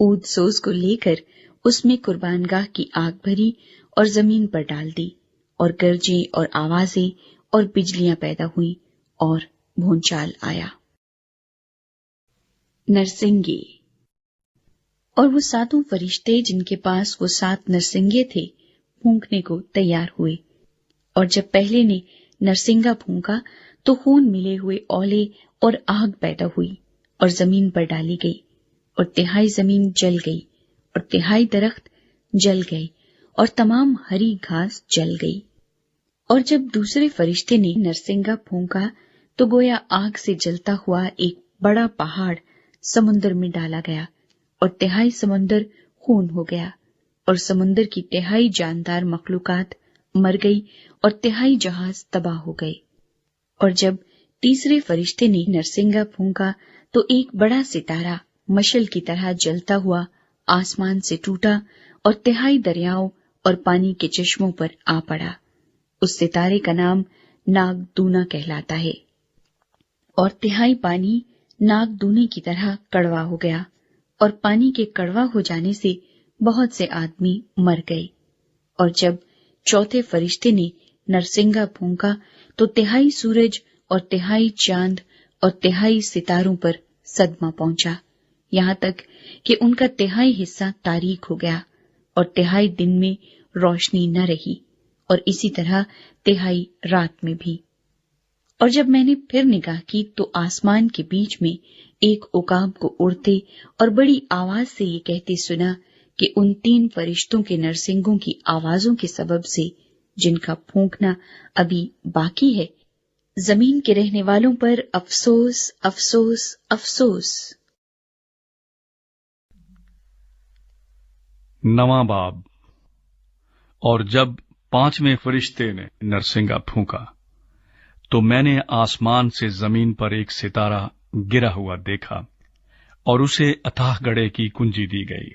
عود سوز کو لے کر اس میں قربان گاہ کی آگ بھری اور زمین پر ڈال دی، اور گرجیں اور آوازیں اور بجلیاں پیدا ہوئیں اور بھونچال آیا۔ نرسنگے۔ اور وہ 7 فرشتے جن کے پاس وہ 7 نرسنگے تھے फूंकने को तैयार हुए। और जब पहले ने नरसिंगा फूंका तो खून मिले हुए ओले और आग पैदा हुई और जमीन पर डाली गई, और तिहाई जमीन जल गई और तिहाई दरख्त जल गए और तमाम हरी घास जल गई। और जब दूसरे फरिश्ते ने नरसिंगा फूंका तो गोया आग से जलता हुआ एक बड़ा पहाड़ समुद्र में डाला गया, और तिहाई समुद्र खून हो गया, और समुद्र की तिहाई जानदार मखलूकात मर गई और तिहाई जहाज तबाह हो गए। और जब तीसरे फरिश्ते ने नरसिंगा फूंका तो एक बड़ा सितारा मशल की तरह जलता हुआ आसमान से टूटा और तिहाई दरियाओं और पानी के चश्मों पर आ पड़ा। उस सितारे का नाम नागदूना कहलाता है। और तिहाई पानी नागदूने की तरह कड़वा हो गया, और पानी के कड़वा हो जाने से बहुत से आदमी मर गए। और जब चौथे फरिश्ते ने नरसिंगा फूंका तो तिहाई सूरज और तिहाई चांद और तिहाई सितारों पर सदमा पहुंचा, यहाँ तक कि उनका तिहाई हिस्सा तारीक हो गया और तिहाई दिन में रोशनी न रही, और इसी तरह तिहाई रात में भी। और जब मैंने फिर निगाह की तो आसमान के बीच में एक उकाब को उड़ते और बड़ी आवाज से ये कहते सुना कि उन 3 फरिश्तों के नरसिंगों की आवाजों के सबब से, जिनका फूंकना अभी बाकी है, जमीन के रहने वालों पर अफसोस अफसोस अफसोस। 9वां बाब। और जब 5वें फरिश्ते ने नरसिंगा फूंका तो मैंने आसमान से जमीन पर एक सितारा गिरा हुआ देखा, और उसे अथाह गड्ढे की कुंजी दी गई।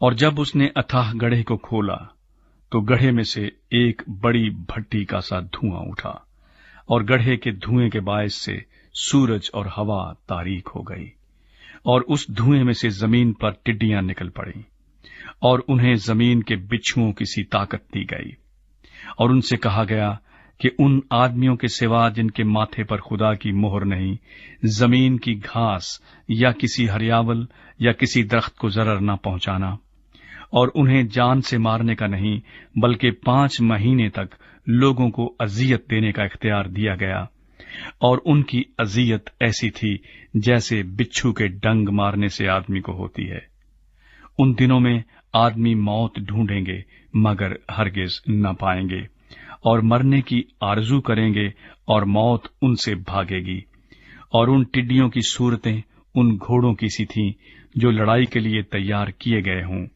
और जब उसने अथाह गड्ढे को खोला तो गड्ढे में से एक बड़ी भट्टी का सा धुआं उठा, और गड्ढे के धुएं के बायस से सूरज और हवा तारीक हो गई, और उस धुएं में से जमीन पर टिड्डियां निकल पड़ी, और उन्हें जमीन के बिच्छुओं की सी ताकत दी गई। और उनसे कहा गया कि उन आदमियों के सिवा जिनके माथे पर खुदा की मोहर नहीं, जमीन की घास या किसी हरियावल या किसी दरख्त को जरर न पहुंचाना, और उन्हें जान से मारने का नहीं बल्कि 5 महीने तक लोगों को अजियत देने का इख्तियार दिया गया। और उनकी अजियत ऐसी थी जैसे बिच्छू के डंग मारने से आदमी को होती है। उन दिनों में आदमी मौत ढूंढेंगे मगर हरगिज न पाएंगे, और मरने की आरजू करेंगे और मौत उनसे भागेगी। और उन टिड्डियों की सूरतें उन घोड़ों की सी थीं जो लड़ाई के लिए तैयार किए गए हों,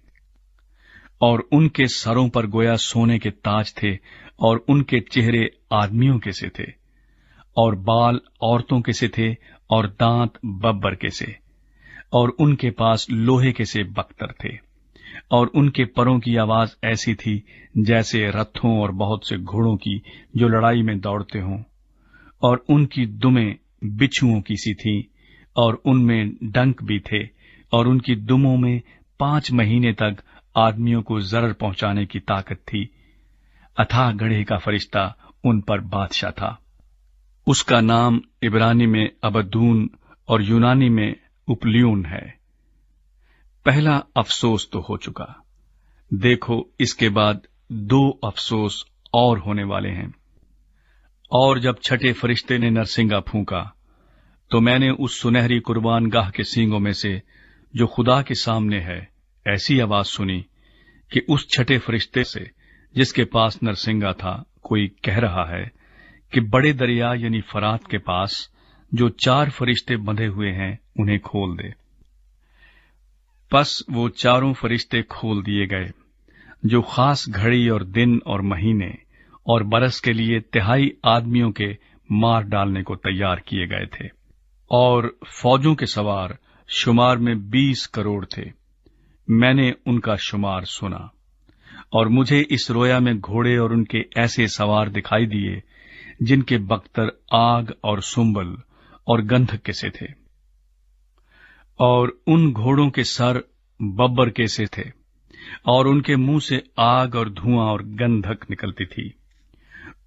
और उनके सरों पर गोया सोने के ताज थे, और उनके चेहरे आदमियों के से थे, और बाल औरतों के से थे, और दांत बब्बर के से, और उनके पास लोहे के से बख्तर थे। और उनके परों की आवाज ऐसी थी जैसे रथों और बहुत से घोड़ों की जो लड़ाई में दौड़ते हों, और उनकी दुमें बिच्छुओं की सी थीं, और उनमें डंक भी थे, और उनकी दुमों में 5 महीने तक आदमियों को जरर पहुंचाने की ताकत थी। अथाह गड्ढे का फरिश्ता उन पर बादशाह था। उसका नाम इब्रानी में अबद्दून और यूनानी में उपलियून है। पहला अफसोस तो हो चुका, देखो इसके बाद 2 अफसोस और होने वाले हैं। और जब छठे फरिश्ते ने नरसिंगा फूंका तो मैंने उस सुनहरी कुर्बान गाह के सींगों में से जो खुदा के सामने है ऐसी आवाज सुनी कि उस छठे फरिश्ते से जिसके पास नरसिंगा था कोई कह रहा है कि बड़े दरिया यानी फरात के पास जो 4 फरिश्ते बंधे हुए हैं उन्हें खोल दे। बस वो 4 फरिश्ते खोल दिए गए जो खास घड़ी और दिन और महीने और बरस के लिए तिहाई आदमियों के मार डालने को तैयार किए गए थे। और फौजों के सवार शुमार में 20 करोड़ थे। मैंने उनका शुमार सुना, और मुझे इस रोया में घोड़े और उनके ऐसे सवार दिखाई दिए जिनके बख्तर आग और सुंबल और गंधक के से थे, और उन घोड़ों के सर बब्बर के से थे, और उनके मुंह से आग और धुआं और गंधक निकलती थी।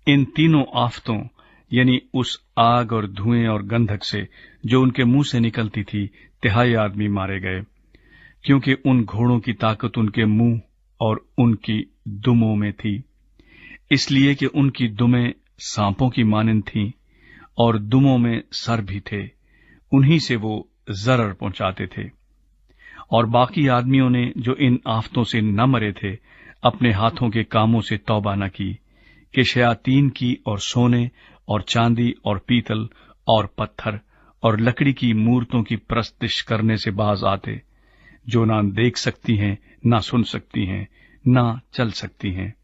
इन तीनों आफतों यानी उस आग और धुएं और गंधक से जो उनके मुंह से निकलती थी, तिहाई आदमी मारे गए, क्योंकि उन घोड़ों की ताकत उनके मुंह और उनकी दुमों में थी, इसलिए कि उनकी दुमें सांपों की मानंद थीं और दुमों में सर भी थे। उन्हीं से वो जरर पहुंचाते थे। और बाकी आदमियों ने जो इन आफतों से न मरे थे, अपने हाथों के कामों से तौबा न की, कि शयातीन की और सोने और चांदी और पीतल और पत्थर और लकड़ी की मूर्तों की परस्तिश करने से बाज आते, जो ना देख सकती हैं, ना सुन सकती हैं, ना चल सकती हैं,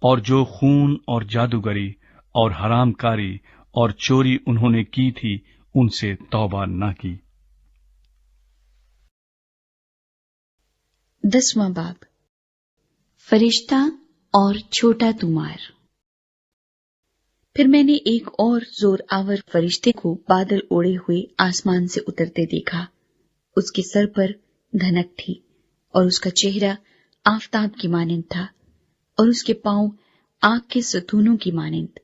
और जो खून और जादूगरी और हरामकारी और चोरी उन्होंने की थी, उनसे तौबा न की। 10वां बाब, फरिश्ता और छोटा तुमार। फिर मैंने एक और जोर आवर फरिश्ते को बादल ओढ़े हुए आसमान से उतरते देखा। उसके सर पर धनक थी और उसका चेहरा आफताब की मानंद था और उसके पांव आग के सतूनों की मानंद,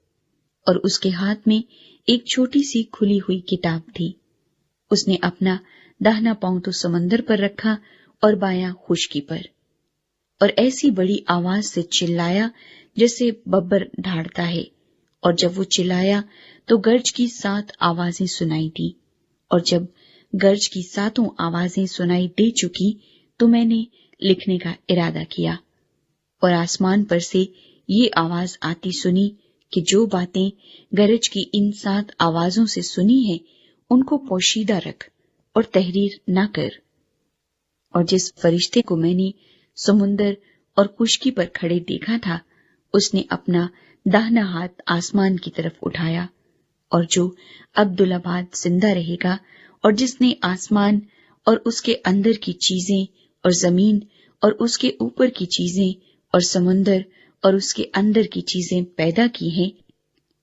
और उसके हाथ में एक छोटी सी खुली हुई किताब थी। उसने अपना दाहिना पांव तो समंदर पर रखा और बायां खुशकी पर, और ऐसी बड़ी आवाज से चिल्लाया जैसे बब्बर ढाड़ता है। और जब वो चिल्लाया तो गर्ज की 7 आवाजें सुनाई दी, और जब गर्ज की 7 आवाजें सुनाई दे चुकी तो मैंने लिखने का इरादा किया, और आसमान पर से ये आवाज आती सुनी कि जो बातें गरज की इन 7 आवाजों से सुनी है, उनको पोशीदा रख और तहरीर न कर। और जिस फरिश्ते को मैंने समुंदर और खुशकी पर खड़े देखा था, उसने अपना दाहिना हाथ आसमान की तरफ उठाया, और जो अब्दुल्लाबाद जिंदा रहेगा, और जिसने आसमान और उसके अंदर की चीजें और जमीन और उसके ऊपर की चीजें और समुंदर और उसके अंदर की चीजें पैदा की हैं,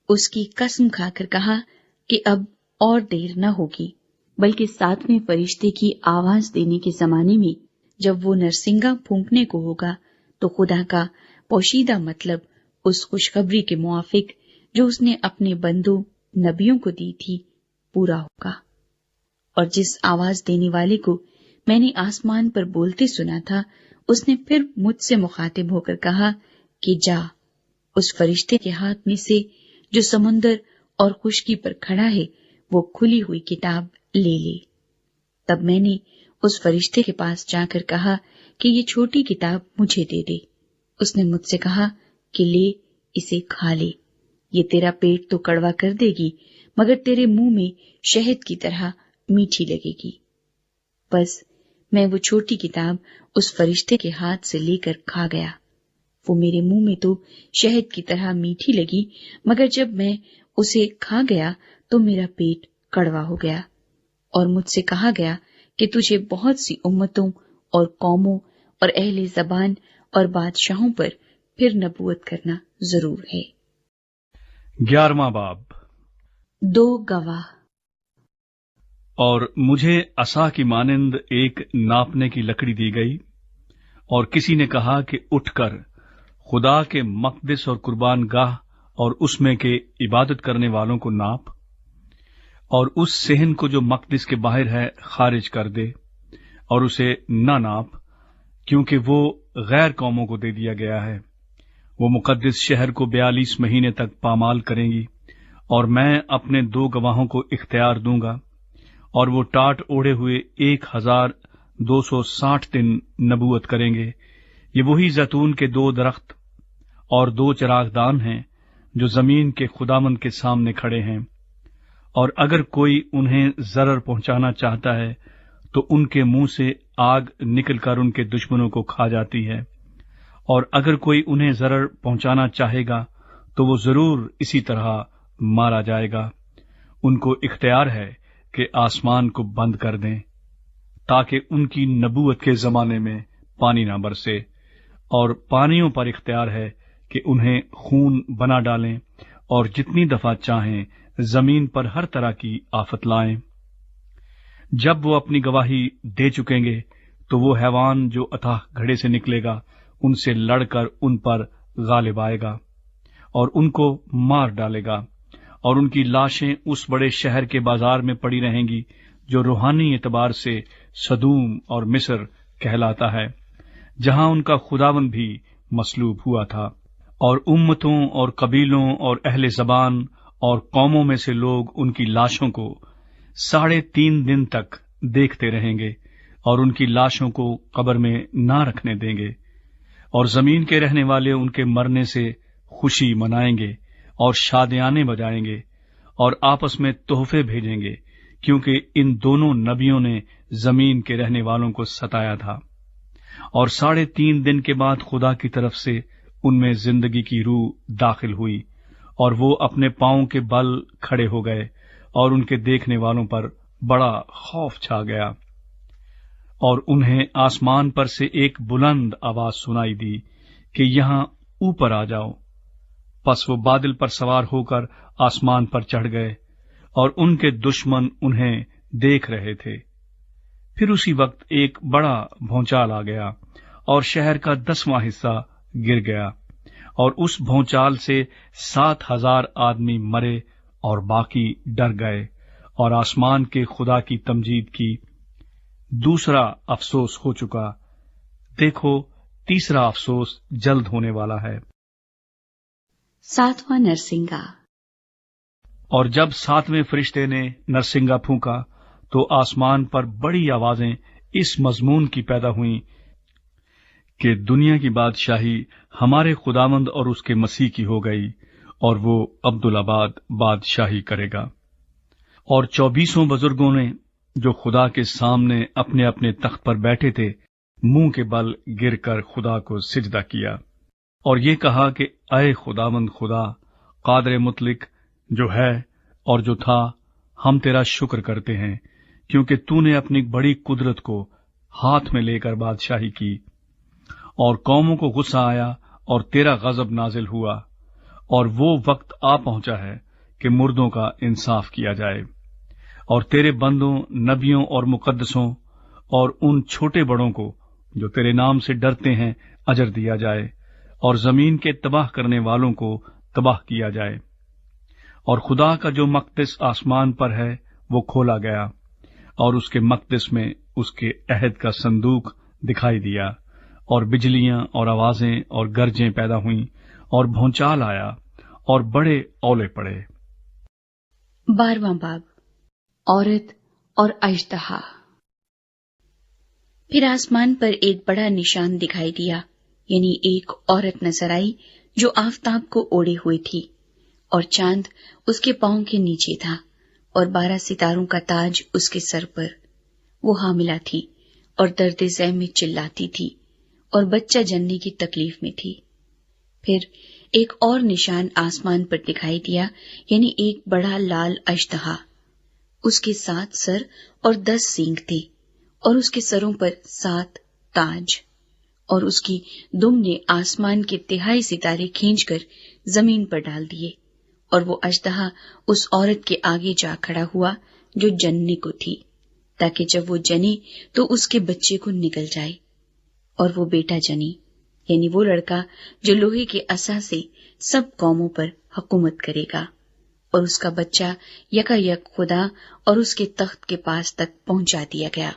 उसकी कसम खाकर कहा कि अब और देर न होगी, बल्कि 7वें फरिश्ते की आवाज देने के जमाने में जब वो नरसिंगा फूंकने को होगा, तो खुदा का पोशीदा मतलब उस खुशखबरी के मुआफिक जो उसने अपने बंदों नबियों को दी थी, पूरा होगा। और जिस आवाज देने वाले को मैंने आसमान पर बोलते सुना था, उसने फिर मुझसे मुखातिब होकर कहा कि जा, उस फरिश्ते के हाथ में से जो समुंदर और खुशकी पर खड़ा है, वो खुली हुई किताब ले ले। तब मैंने उस फरिश्ते के पास जाकर कहा कि ये छोटी किताब मुझे दे दे। उसने मुझसे कहा कि ले, इसे खा ले, ये तेरा पेट तो कड़वा कर देगी, मगर तेरे मुंह में शहद की तरह मीठी लगेगी। बस मैं वो छोटी किताब उस फरिश्ते के हाथ से लेकर खा गया। वो मेरे मुंह में तो शहद की तरह मीठी लगी, मगर जब मैं उसे खा गया तो मेरा पेट कड़वा हो गया। और मुझसे कहा गया कि तुझे बहुत सी उम्मतों और कौमों और अहले ज़बान और बादशाहों पर फिर नबूवत करना जरूर है। 11वां बाब, 2 गवाह। और मुझे असा की मानंद एक नापने की लकड़ी दी गई, और किसी ने कहा कि उठकर खुदा के मकदस और कुर्बान गाह और उसमें के इबादत करने वालों को नाप, और उस सेहन को जो मकदस के बाहर है खारिज कर दे, और उसे न नाप, क्योंकि वो गैर कौमों को दे दिया गया है। वो मुकद्दस शहर को 42 महीने तक पामाल करेंगी, और मैं अपने 2 गवाहों को इख्तियार दूंगा, और वो टाट ओढ़े हुए 1260 दिन नबूवत करेंगे। ये वही जैतून के 2 दरख्त और 2 चरागदान हैं जो जमीन के खुदामंद के सामने खड़े हैं। और अगर कोई उन्हें जरर पहुंचाना चाहता है तो उनके मुंह से आग निकलकर उनके दुश्मनों को खा जाती है, और अगर कोई उन्हें जरर पहुंचाना चाहेगा तो वो जरूर इसी तरह मारा जाएगा। उनको इख्तियार है कि आसमान को बंद कर दें, ताकि उनकी नबूवत के जमाने में पानी ना बरसे, और पानियों पर इख्तियार है कि उन्हें खून बना डालें, और जितनी दफा चाहें जमीन पर हर तरह की आफत लाएं। जब वो अपनी गवाही दे चुकेंगे तो वो हैवान जो अथाह घड़े से निकलेगा उनसे लड़कर उन पर गालिब आएगा और उनको मार डालेगा, और उनकी लाशें उस बड़े शहर के बाजार में पड़ी रहेंगी जो रूहानी एतबार से सदूम और मिस्र कहलाता है, جہاں ان کا خداوند بھی مصلوب ہوا تھا، اور امتوں اور قبیلوں اور اہل زبان اور قوموں میں سے لوگ ان کی لاشوں کو 3.5 دن تک دیکھتے رہیں گے اور ان کی لاشوں کو قبر میں نہ رکھنے دیں گے، اور زمین کے رہنے والے ان کے مرنے سے خوشی منائیں گے اور شادیانے بجائیں گے اور آپس میں تحفے بھیجیں گے، کیونکہ ان دونوں نبیوں نے زمین کے رہنے والوں کو ستایا تھا۔ اور 3.5 دن کے بعد خدا کی طرف سے ان میں زندگی کی روح داخل ہوئی، اور وہ اپنے پاؤں کے بل کھڑے ہو گئے، اور ان کے دیکھنے والوں پر بڑا خوف چھا گیا، اور انہیں آسمان پر سے ایک بلند آواز سنائی دی کہ یہاں اوپر آ جاؤ۔ پس وہ بادل پر سوار ہو کر آسمان پر چڑھ گئے، اور ان کے دشمن انہیں دیکھ رہے تھے۔ پھر اسی وقت ایک بڑا بھونچال آ گیا، اور شہر کا 10واں حصہ گر گیا، اور اس بھونچال سے 7,000 آدمی مرے اور باقی ڈر گئے، اور آسمان کے خدا کی تمجید کی۔ دوسرا افسوس ہو چکا، دیکھو تیسرا افسوس جلد ہونے والا ہے۔ 7واں نرسنگا۔ اور جب 7ویں فرشتے نے نرسنگا پھونکا تو آسمان پر بڑی آوازیں اس مضمون کی پیدا ہوئیں کہ دنیا کی بادشاہی ہمارے خداوند اور اس کے مسیح کی ہو گئی، اور وہ عبدالآباد بادشاہی کرے گا۔ اور 24 بزرگوں نے جو خدا کے سامنے اپنے اپنے تخت پر بیٹھے تھے منہ کے بل گر کر خدا کو سجدہ کیا، اور یہ کہا کہ اے خداوند خدا قادر مطلق جو ہے اور جو تھا، ہم تیرا شکر کرتے ہیں، کیونکہ تو نے اپنی بڑی قدرت کو ہاتھ میں لے کر بادشاہی کی، اور قوموں کو غصہ آیا اور تیرا غضب نازل ہوا، اور وہ وقت آ پہنچا ہے کہ مردوں کا انصاف کیا جائے، اور تیرے بندوں نبیوں اور مقدسوں اور ان چھوٹے بڑوں کو جو تیرے نام سے ڈرتے ہیں اجر دیا جائے، اور زمین کے تباہ کرنے والوں کو تباہ کیا جائے۔ اور خدا کا جو مقدس آسمان پر ہے وہ کھولا گیا، اور اس کے مقدس میں اس کے عہد کا صندوق دکھائی دیا، اور بجلیاں اور آوازیں اور گرجیں پیدا ہوئیں، اور بھونچال آیا، اور بڑے اولے پڑے۔ 12واں باب، عورت اور اژدہا۔ پھر آسمان پر ایک بڑا نشان دکھائی دیا، یعنی ایک عورت نظر آئی جو آفتاب کو اوڑے ہوئی تھی، اور چاند اس کے پاؤں کے نیچے تھا، اور 12 ستاروں کا تاج اس کے سر پر۔ وہ حاملہ تھی اور درد ذہ میں چلاتی تھی، اور بچہ جننے کی تکلیف میں تھی۔ پھر ایک اور نشان آسمان پر دکھائی دیا، یعنی ایک بڑا لال اژدہا۔ اس کے 7 سر اور 10 سینگ تھے، اور اس کے سروں پر 7 تاج، اور اس کی دم نے آسمان کے 3 ستارے کھینچ کر زمین پر ڈال دیے، اور وہ اژدہا اس عورت کے آگے جا کھڑا ہوا جو جننے کو تھی، تاکہ جب وہ جنے تو اس کے بچے کو نگل جائے، اور وہ بیٹا جنی، یعنی وہ لڑکا جو لوہے کے عصا سے سب قوموں پر حکومت کرے گا، اور اس کا بچہ یکا یک خدا اور اس کے تخت کے پاس تک پہنچا دیا گیا۔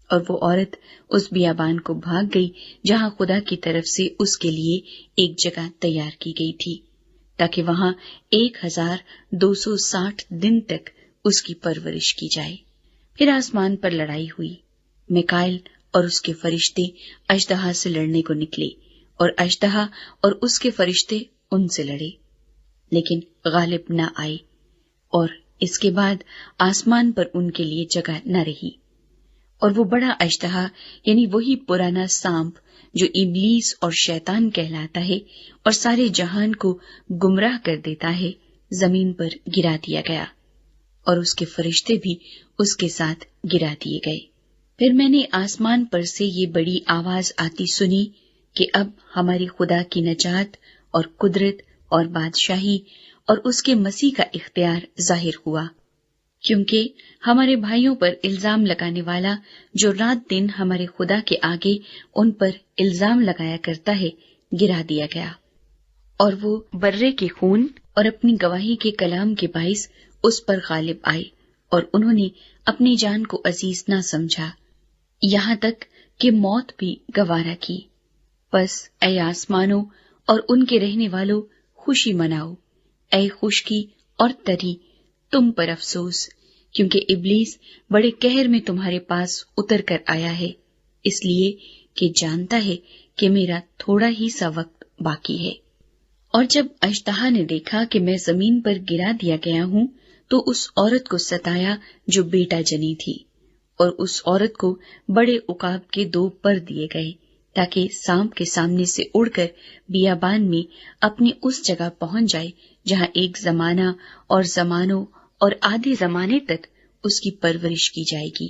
اور وہ عورت اس بیابان کو بھاگ گئی جہاں خدا کی طرف سے اس کے لیے ایک جگہ تیار کی گئی تھی، تاکہ وہاں 1260 دن تک اس کی پرورش کی جائے۔ پھر آسمان پر لڑائی ہوئی، میکائیل اور اس کے فرشتے اژدہا سے لڑنے کو نکلے، اور اژدہا اور اس کے فرشتے ان سے لڑے، لیکن غالب نہ آئے، اور اس کے بعد آسمان پر ان کے لیے جگہ نہ رہی۔ اور وہ بڑا اژدہا، یعنی وہی پرانا سانپ جو ابلیس اور شیطان کہلاتا ہے اور سارے جہان کو گمراہ کر دیتا ہے، زمین پر گرا دیا گیا، اور اس کے فرشتے بھی اس کے ساتھ گرا دیے گئے۔ پھر میں نے آسمان پر سے یہ بڑی آواز آتی سنی کہ اب ہمارے خدا کی نجات اور قدرت اور بادشاہی اور اس کے مسیح کا اختیار ظاہر ہوا، کیونکہ ہمارے بھائیوں پر الزام لگانے والا جو رات دن ہمارے خدا کے آگے ان پر الزام لگایا کرتا ہے گرا دیا گیا، اور وہ برے کے خون اور اپنی گواہی کے کلام کے باعث اس پر غالب آئے، اور انہوں نے اپنی جان کو عزیز نہ سمجھا، یہاں تک کہ موت بھی گوارا کی، پس اے آسمانوں اور ان کے رہنے والوں خوشی مناؤ، اے خشکی اور تری تم پر افسوس، کیونکہ ابلیس بڑے قہر میں تمہارے پاس اتر کر آیا ہے، اس لیے کہ جانتا ہے کہ میرا تھوڑا ہی سا وقت باقی ہے۔ اور جب اشتہا نے دیکھا کہ میں زمین پر گرا دیا گیا ہوں تو اس عورت کو ستایا جو بیٹا جنی تھی، اور اس عورت کو بڑے عقاب کے 2 پر دیے گئے تاکہ سانپ کے سامنے سے اڑ کر بیابان میں اپنی اس جگہ پہنچ جائے جہاں ایک زمانہ اور زمانوں اور آدھے زمانے تک اس کی پرورش کی جائے گی۔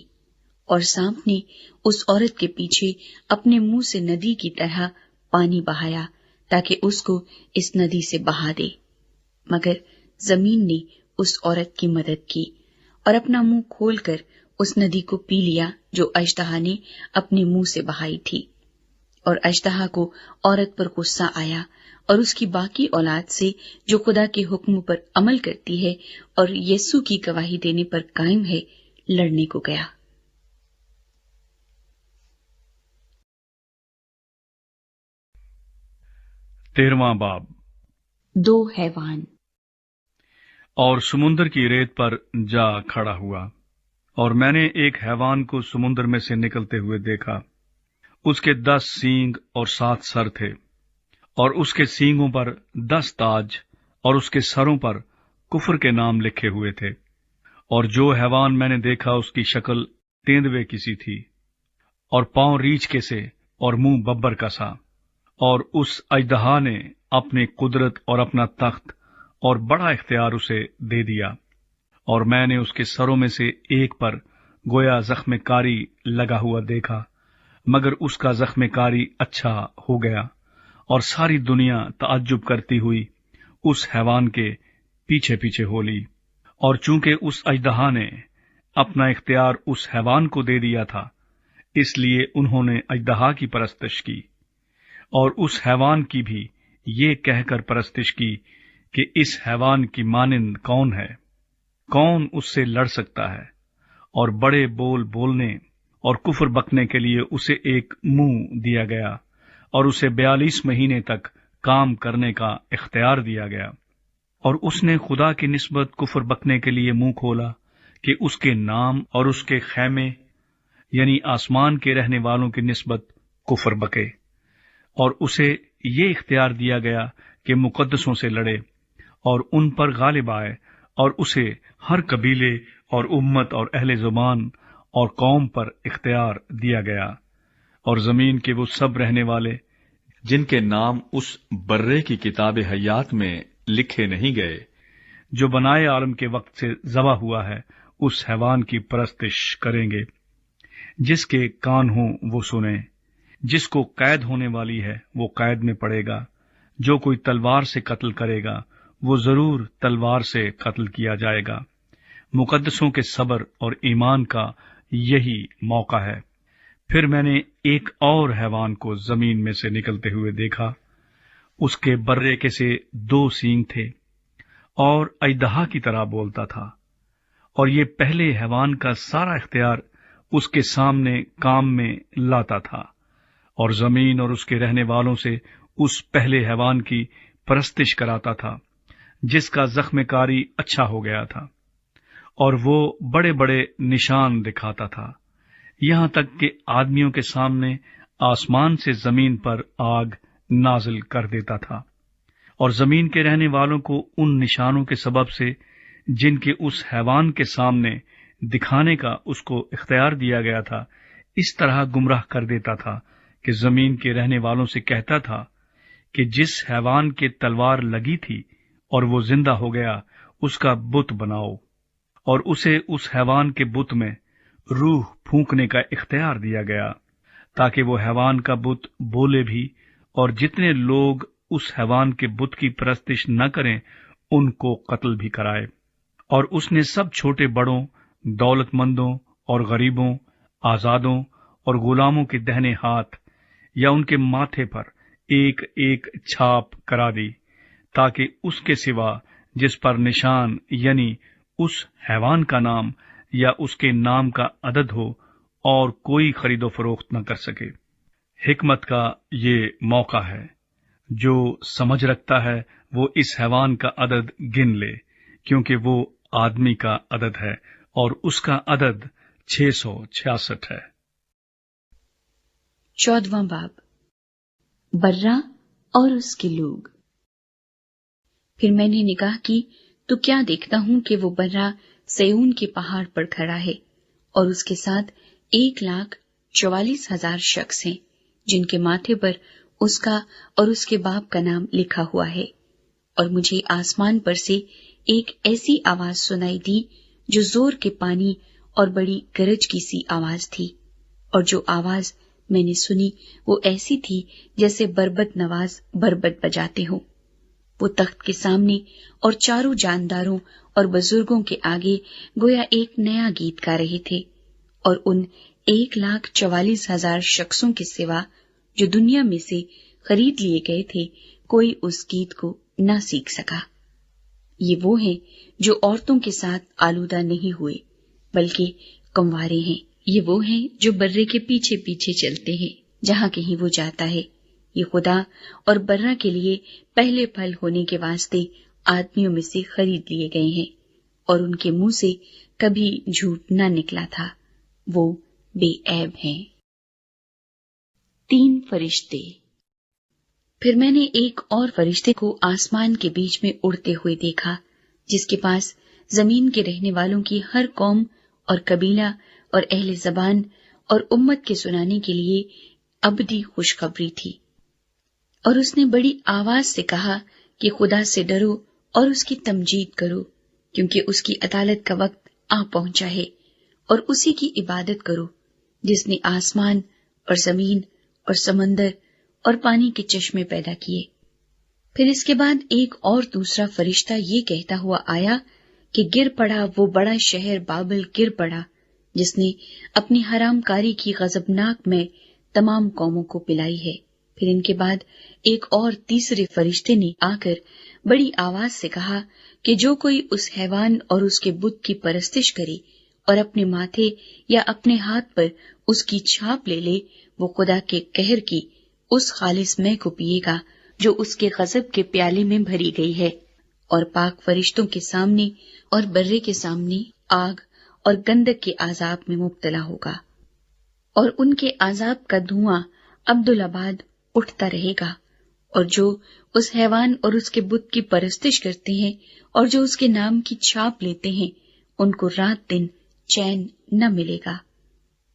اور سانپ نے اس عورت کے پیچھے اپنے منہ سے ندی کی طرح پانی بہایا تاکہ اس کو اس ندی سے بہا دے، مگر زمین نے اس عورت کی مدد کی اور اپنا منہ کھول کر اس ندی کو پی لیا جو اشتہا نے اپنے منہ سے بہائی تھی۔ اور اشتہا کو عورت پر غصہ آیا اور اس کی باقی اولاد سے جو خدا کے حکم پر عمل کرتی ہے اور یسوع کی گواہی دینے پر قائم ہے لڑنے کو گیا۔ 13واں باب۔ 2 حیوان۔ اور سمندر کی ریت پر جا کھڑا ہوا، اور میں نے ایک حیوان کو سمندر میں سے نکلتے ہوئے دیکھا، اس کے 10 سینگ اور 7 سر تھے، اور اس کے سینگوں پر 10 تاج اور اس کے سروں پر کفر کے نام لکھے ہوئے تھے۔ اور جو حیوان میں نے دیکھا اس کی شکل تیندوے کی سی تھی، اور پاؤں ریچھ کے سے اور منہ ببر کا سا۔ اور اس اژدہا نے اپنی قدرت اور اپنا تخت اور بڑا اختیار اسے دے دیا، اور میں نے اس کے سروں میں سے ایک پر گویا زخم کاری لگا ہوا دیکھا، مگر اس کا زخم کاری اچھا ہو گیا، اور ساری دنیا تعجب کرتی ہوئی اس حیوان کے پیچھے پیچھے ہو لی۔ اور چونکہ اس اژدہا نے اپنا اختیار اس حیوان کو دے دیا تھا، اس لیے انہوں نے اژدہا کی پرستش کی، اور اس حیوان کی بھی یہ کہہ کر پرستش کی کہ اس حیوان کی مانند کون ہے، کون اس سے لڑ سکتا ہے؟ اور بڑے بول بولنے اور کفر بکنے کے لیے اسے ایک منہ دیا گیا، اور اسے 42 مہینے تک کام کرنے کا اختیار دیا گیا۔ اور اس نے خدا کی نسبت کفر بکنے کے لیے منہ کھولا کہ اس کے نام اور اس کے خیمے یعنی آسمان کے رہنے والوں کی نسبت کفر بکے، اور اسے یہ اختیار دیا گیا کہ مقدسوں سے لڑے اور ان پر غالب آئے، اور اسے ہر قبیلے اور امت اور اہل زبان اور قوم پر اختیار دیا گیا۔ اور زمین کے وہ سب رہنے والے جن کے نام اس برے کی کتاب حیات میں لکھے نہیں گئے، جو بنائے عالم کے وقت سے ذبح ہوا ہے، اس حیوان کی پرستش کریں گے۔ جس کے کان ہوں وہ سنیں، جس کو قید ہونے والی ہے وہ قید میں پڑے گا، جو کوئی تلوار سے قتل کرے گا وہ ضرور تلوار سے قتل کیا جائے گا۔ مقدسوں کے صبر اور ایمان کا یہی موقع ہے۔ پھر میں نے ایک اور حیوان کو زمین میں سے نکلتے ہوئے دیکھا، اس کے برے کے سے 2 سینگ تھے، اور اژدہا کی طرح بولتا تھا، اور یہ پہلے حیوان کا سارا اختیار اس کے سامنے کام میں لاتا تھا، اور زمین اور اس کے رہنے والوں سے اس پہلے حیوان کی پرستش کراتا تھا جس کا زخم کاری اچھا ہو گیا تھا، اور وہ بڑے بڑے نشان دکھاتا تھا، یہاں تک کہ آدمیوں کے سامنے آسمان سے زمین پر آگ نازل کر دیتا تھا، اور زمین کے رہنے والوں کو ان نشانوں کے سبب سے جن کے اس حیوان کے سامنے دکھانے کا اس کو اختیار دیا گیا تھا اس طرح گمراہ کر دیتا تھا کہ زمین کے رہنے والوں سے کہتا تھا کہ جس حیوان کے تلوار لگی تھی اور وہ زندہ ہو گیا اس کا بت بناؤ، اور اسے اس حیوان کے بت میں روح پھونکنے کا اختیار دیا گیا تاکہ وہ حیوان کا بت بولے بھی، اور جتنے لوگ اس حیوان کے بت کی پرستش نہ کریں ان کو قتل بھی کرائے۔ اور اس نے سب چھوٹے بڑوں، دولت مندوں اور غریبوں، آزادوں اور غلاموں کے دہنے ہاتھ یا ان کے ماتھے پر ایک ایک چھاپ کرا دی، تاکہ اس کے سوا جس پر نشان یعنی اس حیوان کا نام یا اس کے نام کا عدد ہو اور کوئی خرید و فروخت نہ کر سکے۔ हिकमत का ये मौका है। जो समझ रखता है वो इस हैवान का अदद गिन ले, क्योंकि वो आदमी का अदद है और उसका अदद 666 है। 14वां बाब, बर्रा और उसके लोग। फिर मैंने निगाह की तो क्या देखता हूं कि वो बर्रा सयून के पहाड़ पर खड़ा है और उसके साथ 1,44,000 शख्स हैं, जिनके माथे पर उसका और उसके बाप का नाम लिखा हुआ है। और मुझे आसमान पर से एक ऐसी आवाज सुनाई दी जो जोर के पानी और बड़ी गरज की सी आवाज थी। और जो आवाज मैंने सुनी वो ऐसी थी जैसे बरबत नवाज बरबत बजाते हो। वो तख्त के सामने और चारों जानदारों और बुजुर्गों के आगे गोया एक नया गीत गा रहे थे। और उन 1,44,000 शख्सों के सिवा जो दुनिया में से खरीद लिए गए थे, कोई उस गीत को न सीख सका। ये वो हैं जो औरतों के साथ आलूदा नहीं हुए, बल्कि कंवारे हैं। ये वो हैं जो बर्रे के पीछे पीछे चलते हैं जहां कहीं वो जाता है। ये खुदा और बर्रा के लिए पहले फल होने के वास्ते आदमियों में से खरीद लिए गए हैं, और उनके मुंह से कभी झूठ न निकला था। वो बेऐब हैं। 3 फरिश्ते। फिर मैंने एक और फरिश्ते को आसमान के बीच में उड़ते हुए देखा, जिसके पास जमीन के रहने वालों की हर कौम और कबीला और अहले ज़बान और उम्मत के सुनाने के लिए अबदी खुशखबरी थी। और उसने बड़ी आवाज से कहा कि खुदा से डरो और उसकी तमजीद करो, क्योंकि उसकी अदालत का वक्त आ पहुंचा है, और उसी की इबादत करो जिसने आसमान और जमीन और समंदर और पानी के चश्मे पैदा किए। फिर इसके बाद एक और दूसरा फरिश्ता ये कहता हुआ आया कि गिर पड़ा वो बड़ा शहर बाबिल, गिर पड़ा, जिसने अपनी हरामकारी की गजबनाक में तमाम कौमों को पिलाई है। फिर इनके बाद एक और तीसरे फरिश्ते ने आकर बड़ी आवाज से कहा कि जो कोई उस हैवान और उसके बुत की परस्तिश करे और अपने माथे या अपने हाथ पर उसकी छाप ले ले, वो खुदा के कहर की उस खालिस मय को पिएगा जो उसके गजब के प्याले में भरी गई है, और पाक फरिश्तों के सामने और बर्रे के सामने आग और गंधक के आजाब में मुब्तला होगा। और उनके आजाब का धुआं अब्दुलाबाद उठता रहेगा। और जो उस हैवान और उसके बुत की परस्तिश करते हैं और जो उसके नाम की छाप लेते हैं, उनको रात दिन चैन न मिलेगा।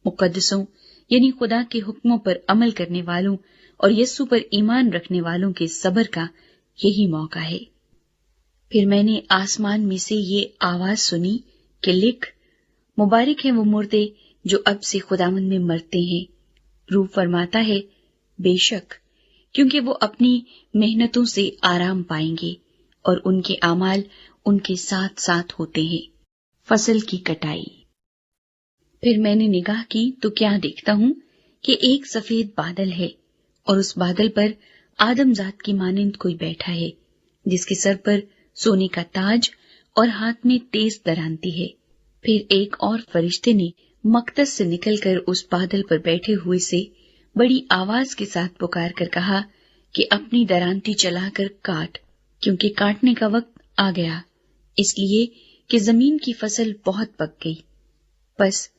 मुकद्दसों यानी खुदा के हुक्मों पर अमल करने वालों और यस्सु पर ईमान रखने वालों के सब्र का यही मौका है। फिर मैंने आसमान में से ये आवाज सुनी कि लिख, मुबारक है वो मुर्दे जो अब से खुदावंद में मरते हैं। रूह फरमाता है, बेशक, क्योंकि वो अपनी मेहनतों से आराम पाएंगे और उनके आमाल उनके साथ साथ होते हैं। फसल की कटाई। फिर मैंने निगाह की तो क्या देखता हूं कि एक सफेद बादल है, और उस बादल पर आदमजात की मानिंद कोई बैठा है, जिसके सर पर सोने का ताज और हाथ में तेज दरांती है। फिर एक और फरिश्ते ने मकदस से निकलकर उस बादल पर बैठे हुए से बड़ी आवाज के साथ पुकार कर कहा कि अपनी दरांती चलाकर काट, क्योंकि काटने का वक्त आ गया, इसलिए कि जमीन की फसल बहुत पक गई। बस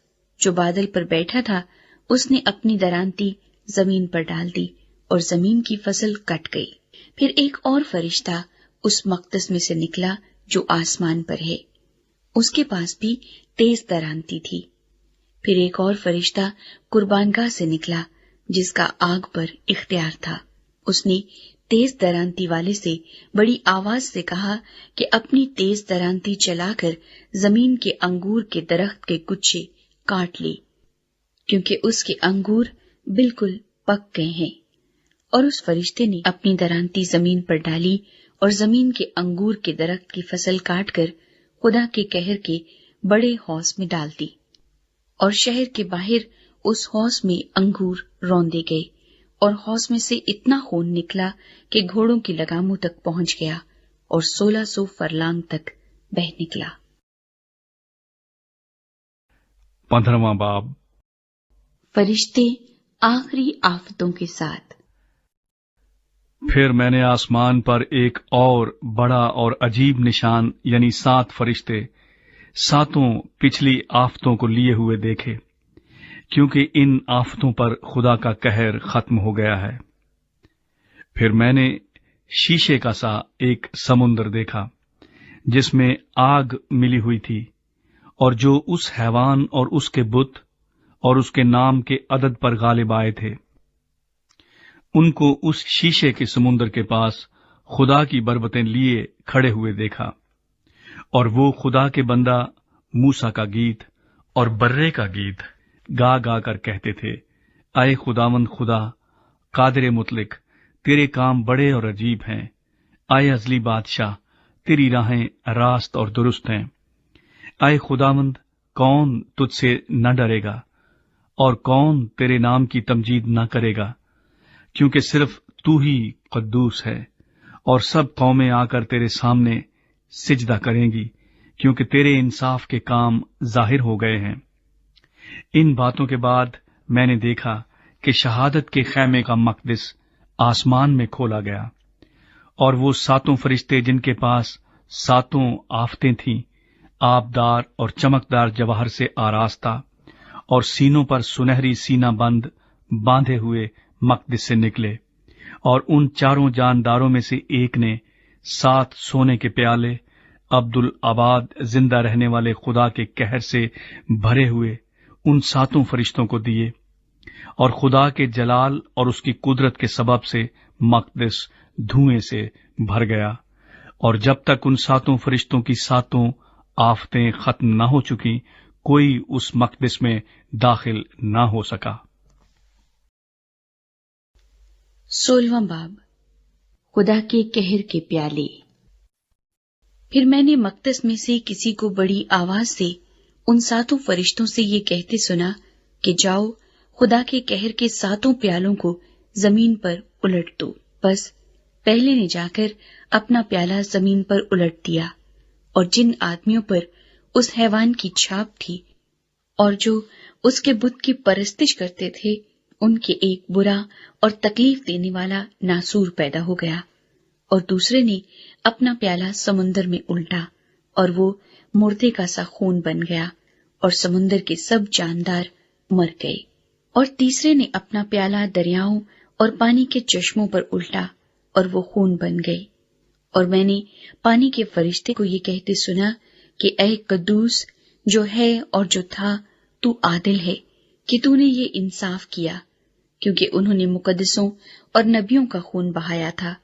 जो बादल पर बैठा था उसने अपनी दरांती जमीन पर डाल दी और जमीन की फसल कट गई। फिर एक और फरिश्ता उस मकदस में से निकला जो आसमान पर है, उसके पास भी तेज दरांती थी। फिर एक और फरिश्ता कुर्बानगाह से निकला जिसका आग पर इख्तियार था। उसने तेज दरांती वाले से बड़ी आवाज से कहा कि अपनी तेज दरांती चलाकर जमीन के अंगूर के दरख्त के गुच्छे काट ले, क्योंकि उसके अंगूर बिल्कुल पक गए हैं। और उस फरिश्ते ने अपनी दरांती जमीन पर डाली और जमीन के अंगूर के दरख्त की फसल काटकर खुदा के कहर के बड़े हौस में डाल दी, और शहर के बाहर उस हौस में अंगूर रौंदे गए, और हौस में से इतना खून निकला कि घोड़ों की लगामों तक पहुंच गया और 1600 फरलांग तक बह निकला। 15वां बाब। फरिश्ते आखिरी आफतों के साथ। फिर मैंने आसमान पर एक और बड़ा और अजीब निशान यानी 7 फरिश्ते 7 पिछली आफतों को लिए हुए देखे, क्योंकि इन आफतों पर खुदा का कहर खत्म हो गया है। फिर मैंने शीशे का सा एक समुद्र देखा, जिसमें आग मिली हुई थी, और जो उस हैवान और उसके बुत और उसके नाम के अदद पर गालिब आए थे, उनको उस शीशे के समुद्र के पास खुदा की बरबतें लिए खड़े हुए देखा। और वो खुदा के बंदा मूसा का गीत और बर्रे का गीत गा गा कर कहते थे, आए खुदावंद खुदा कादिर मुतलिक, तेरे काम बड़े और अजीब हैं। आए अजली बादशाह, तेरी राहें रास्त और दुरुस्त हैं। आए खुदावंद, कौन तुझसे न डरेगा और कौन तेरे नाम की तमजीद न करेगा, क्योंकि सिर्फ तू ही कद्दूस है, और सब कौमें आकर तेरे सामने सिजदा करेंगी, क्योंकि तेरे इंसाफ के काम जाहिर हो गए हैं। इन बातों के बाद मैंने देखा कि शहादत के खैमे का मकदस आसमान में खोला गया, और वो 7 फरिश्ते जिनके पास 7 आफतें थीं, आबदार और चमकदार जवाहर से आरास्ता और सीनों पर सुनहरी सीना बंद बांधे हुए मकदस से निकले। और उन 4 जानदारों में से एक ने 7 सोने के प्याले अब्दुल आबाद जिंदा रहने वाले खुदा के कहर से भरे हुए उन 7 फरिश्तों को दिए, और खुदा के जलाल और उसकी कुदरत के सबब से मकदस धुएं से भर गया। और जब तक उन 7 फरिश्तों की 7 आफतें खत्म न हो चुकी, कोई उस मकदस में दाखिल न हो सका। 16वां बाब, खुदा के कहर के प्याले। फिर मैंने मकदस में से किसी को बड़ी आवाज से उन 7 फरिश्तों से ये कहते सुना कि जाओ, खुदा के कहर के 7 प्यालों को जमीन पर उलट दो। बस पहले ने जाकर अपना प्याला जमीन पर उलट दिया, और जिन आदमियों पर उस हैवान की छाप थी और जो उसके बुत की परस्तिश करते थे, उनके एक बुरा और तकलीफ देने वाला नासूर पैदा हो गया। और दूसरे ने अपना प्याला समुन्दर में उल्टा, और वो मुर्दे का सा खून बन गया, और समुन्दर के सब जानदार मर गए। और तीसरे ने अपना प्याला दरियाओं और पानी के चश्मों पर उल्टा, और वो खून बन गए। और मैंने पानी के फरिश्ते को ये कहते सुना कि ऐ कद्दूस जो है और जो था, तू आदिल है कि तूने ये इंसाफ किया, क्योंकि उन्होंने मुकद्दसों और नबियों का खून बहाया था,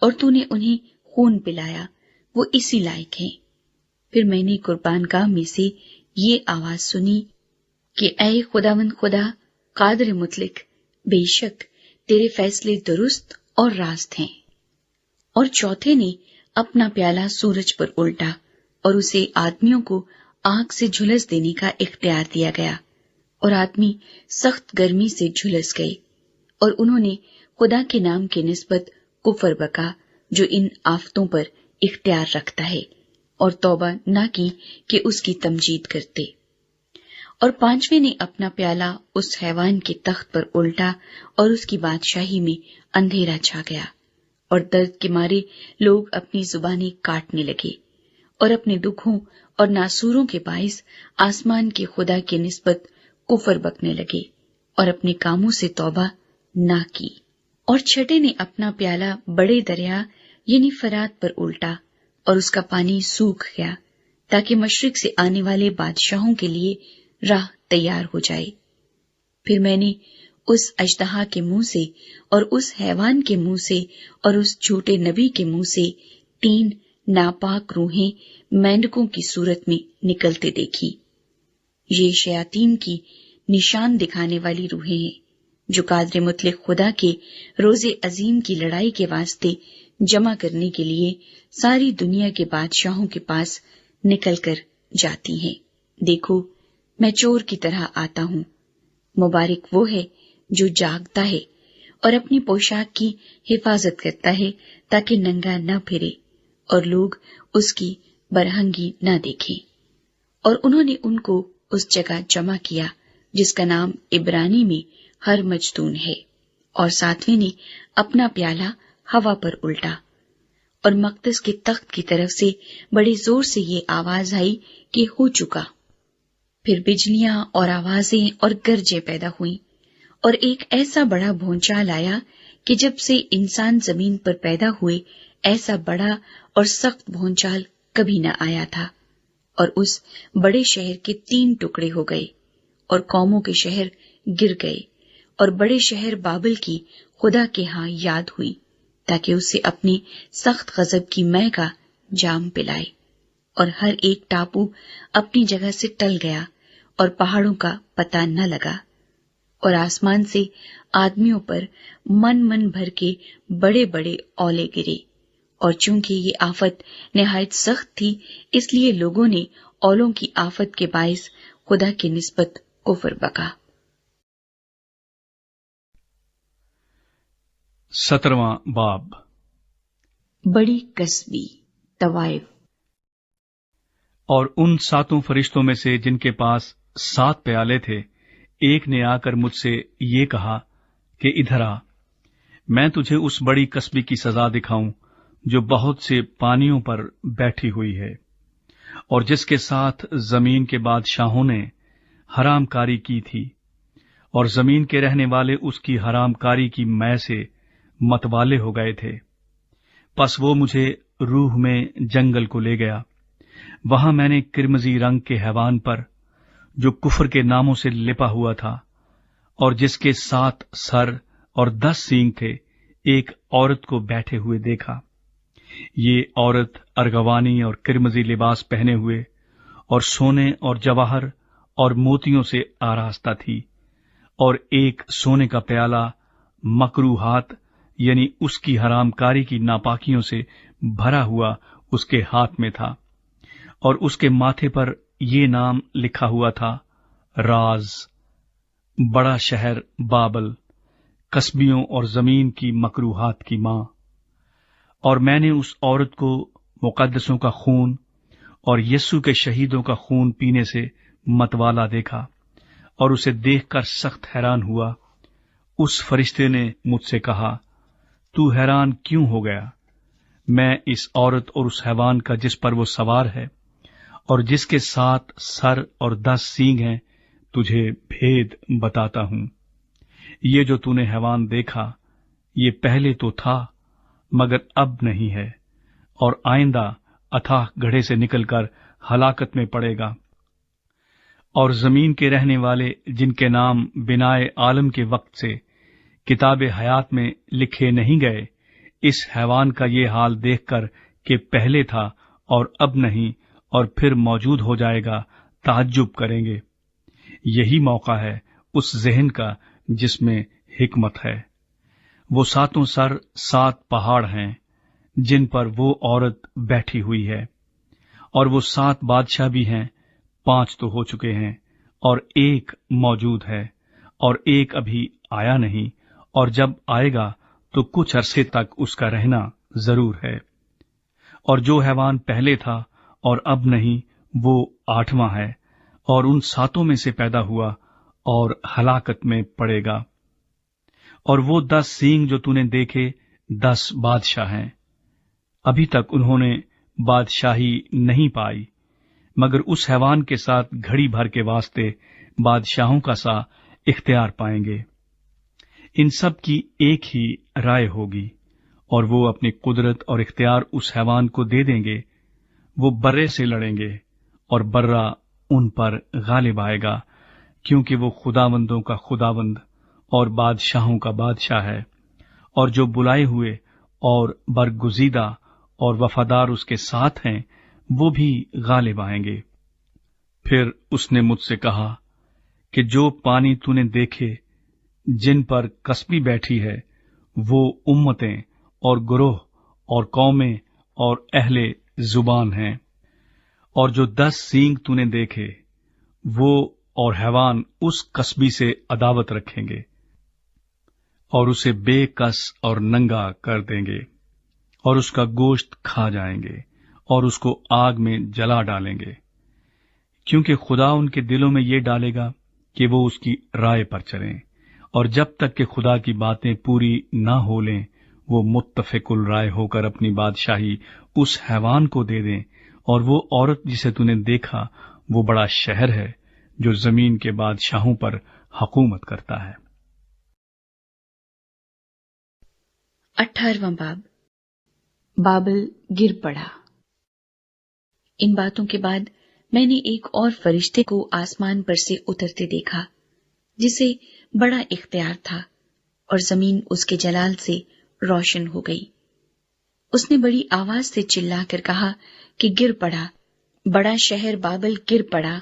और तूने उन्हें खून पिलाया, वो इसी लायक हैं। फिर मैंने कुर्बानगाह में से ये आवाज सुनी कि ऐ खुदावंद खुदा कादिर मुतलिक, बेशक तेरे फैसले दुरुस्त और रास्त हैं। और चौथे ने अपना प्याला सूरज पर उल्टा, और उसे आदमियों को आग से झुलस देने का इख्तियार दिया गया, और आदमी सख्त गर्मी से झुलस गए। और उन्होंने खुदा के नाम के निस्बत कुफर बका जो इन आफतों पर इख्तियार रखता है, और तौबा न की कि उसकी तमजीद करते। और 5वें ने अपना प्याला उस हैवान के तख्त पर उल्टा, और उसकी बादशाही में अंधेरा छा गया, और दर्द के मारे लोग अपनी जुबानें काटने लगे, और अपने दुखों और नासूरों के बाइस आसमान के खुदा के निस्बत कुफर बकने लगे, और अपने कामों से तौबा ना की। और 6 ने अपना प्याला बड़े दरिया यानी फरात पर उल्टा, और उसका पानी सूख गया, ताकि मशरिक से आने वाले बादशाहों के लिए राह तैयार हो जाए। फिर मैंने उस अजदहा के मुंह से और उस हैवान के मुंह से और उस झूठे नबी के मुंह से 3 नापाक रूहें मेंढकों की सूरत में निकलते देखी। ये शयातीन की निशान दिखाने वाली रूहें हैं, जो कादिर मुतलिक खुदा के रोजे अजीम की लड़ाई के वास्ते जमा करने के लिए सारी दुनिया के बादशाहों के पास निकल कर जाती हैं। देखो, मैं चोर की तरह आता हूँ। मुबारक वो है जो जागता है और अपनी पोशाक की हिफाजत करता है, ताकि नंगा न फिरे और लोग उसकी बरहंगी न देखें। और उन्होंने उनको उस जगह जमा किया जिसका नाम इब्रानी में ہر مجدون ہے۔ اور ساتویں نے اپنا پیالہ ہوا پر الٹا، اور مقدس کے تخت کی طرف سے بڑے زور سے یہ آواز آئی کہ ہو چکا۔ پھر بجلیاں اور آوازیں اور گرجیں پیدا ہوئیں، اور ایک ایسا بڑا بھونچال آیا کہ جب سے انسان زمین پر پیدا ہوئے ایسا بڑا اور سخت بھونچال کبھی نہ آیا تھا۔ اور اس بڑے شہر کے 3 ٹکڑے ہو گئے، اور قوموں کے شہر گر گئے، اور بڑے شہر بابل کی خدا کے ہاں یاد ہوئی، تاکہ اسے اپنی سخت غضب کی مے کا جام پلائے۔ اور ہر ایک ٹاپو اپنی جگہ سے ٹل گیا، اور پہاڑوں کا پتہ نہ لگا۔ اور آسمان سے آدمیوں پر من بھر کے بڑے بڑے اولے گرے، اور چونکہ یہ آفت نہایت سخت تھی، اس لیے لوگوں نے اولوں کی آفت کے باعث خدا کی نسبت کفر بکا۔ 17واں باب۔ بڑی کسبی طوائف۔ اور ان 7 فرشتوں میں سے جن کے پاس 7 پیالے تھے، ایک نے آ کر مجھ سے یہ کہا کہ ادھر آ، میں تجھے اس بڑی کسبی کی سزا دکھاؤں جو بہت سے پانیوں پر بیٹھی ہوئی ہے، اور جس کے ساتھ زمین کے بادشاہوں نے حرام کاری کی تھی، اور زمین کے رہنے والے اس کی حرام کاری کی مے سے متوالے ہو گئے تھے۔ پس وہ مجھے روح میں جنگل کو لے گیا۔ وہاں میں نے کرمزی رنگ کے حیوان پر، جو کفر کے ناموں سے لپا ہوا تھا، اور جس کے 7 سر اور 10 سینگ تھے، ایک عورت کو بیٹھے ہوئے دیکھا۔ یہ عورت ارغوانی اور کرمزی لباس پہنے ہوئے اور سونے اور جواہر اور موتیوں سے آراستہ تھی، اور ایک سونے کا پیالہ مکروہات یعنی اس کی حرام کاری کی ناپاکیوں سے بھرا ہوا اس کے ہاتھ میں تھا، اور اس کے ماتھے پر یہ نام لکھا ہوا تھا، راز، بڑا شہر بابل، کسبیوں اور زمین کی مکروہات کی ماں۔ اور میں نے اس عورت کو مقدسوں کا خون اور یسوع کے شہیدوں کا خون پینے سے متوالا دیکھا، اور اسے دیکھ کر سخت حیران ہوا۔ اس فرشتے نے مجھ سے کہا، تو حیران کیوں ہو گیا؟ میں اس عورت اور اس حیوان کا جس پر وہ سوار ہے اور جس کے 7 سر اور 10 سینگ ہیں تجھے بھید بتاتا ہوں۔ یہ جو تو نے حیوان دیکھا، یہ پہلے تو تھا مگر اب نہیں ہے، اور آئندہ اتھاہ گڑھے سے نکل کر ہلاکت میں پڑے گا۔ اور زمین کے رہنے والے جن کے نام بنائے عالم کے وقت سے کتاب حیات میں لکھے نہیں گئے، اس حیوان کا یہ حال دیکھ کر کہ پہلے تھا اور اب نہیں اور پھر موجود ہو جائے گا، تعجب کریں گے۔ یہی موقع ہے اس ذہن کا جس میں حکمت ہے۔ وہ 7 سر 7 پہاڑ ہیں جن پر وہ عورت بیٹھی ہوئی ہے، اور وہ 7 بادشاہ بھی ہیں، 5 تو ہو چکے ہیں اور ایک موجود ہے، اور ایک ابھی آیا نہیں، اور جب آئے گا تو کچھ عرصے تک اس کا رہنا ضرور ہے۔ اور جو حیوان پہلے تھا اور اب نہیں، وہ 8واں ہے، اور ان 7 میں سے پیدا ہوا اور ہلاکت میں پڑے گا۔ اور وہ 10 سینگ جو تو نے دیکھے 10 بادشاہ ہیں۔ ابھی تک انہوں نے بادشاہی نہیں پائی، مگر اس حیوان کے ساتھ گھڑی بھر کے واسطے بادشاہوں کا سا اختیار پائیں گے۔ ان سب کی ایک ہی رائے ہوگی، اور وہ اپنی قدرت اور اختیار اس حیوان کو دے دیں گے۔ وہ برے سے لڑیں گے، اور برہ ان پر غالب آئے گا، کیونکہ وہ خداوندوں کا خداوند اور بادشاہوں کا بادشاہ ہے، اور جو بلائے ہوئے اور برگزیدہ اور وفادار اس کے ساتھ ہیں، وہ بھی غالب آئیں گے۔ پھر اس نے مجھ سے کہا کہ جو پانی تو نے دیکھے جن پر کسبی بیٹھی ہے، وہ امتیں اور گروہ اور قومیں اور اہل زبان ہیں۔ اور جو 10 سینگ تو نے دیکھے، وہ اور حیوان اس کسبی سے عداوت رکھیں گے، اور اسے بے کس اور ننگا کر دیں گے، اور اس کا گوشت کھا جائیں گے، اور اس کو آگ میں جلا ڈالیں گے، کیونکہ خدا ان کے دلوں میں یہ ڈالے گا کہ وہ اس کی رائے پر چلیں، اور جب تک کہ خدا کی باتیں پوری نہ ہو لیں وہ متفق الرائے ہو کر اپنی بادشاہی اس حیوان کو دے دیں، اور وہ عورت جسے تو نے دیکھا وہ بڑا شہر ہے جو زمین کے بادشاہوں پر حکومت کرتا ہے۔ 18واں باب، بابل گر پڑا۔ ان باتوں کے بعد میں نے ایک اور فرشتے کو آسمان پر سے اترتے دیکھا جسے بڑا اختیار تھا، اور زمین اس کے جلال سے روشن ہو گئی۔ اس نے بڑی آواز سے چلا کر کہا کہ گر پڑا، بڑا شہر بابل گر پڑا،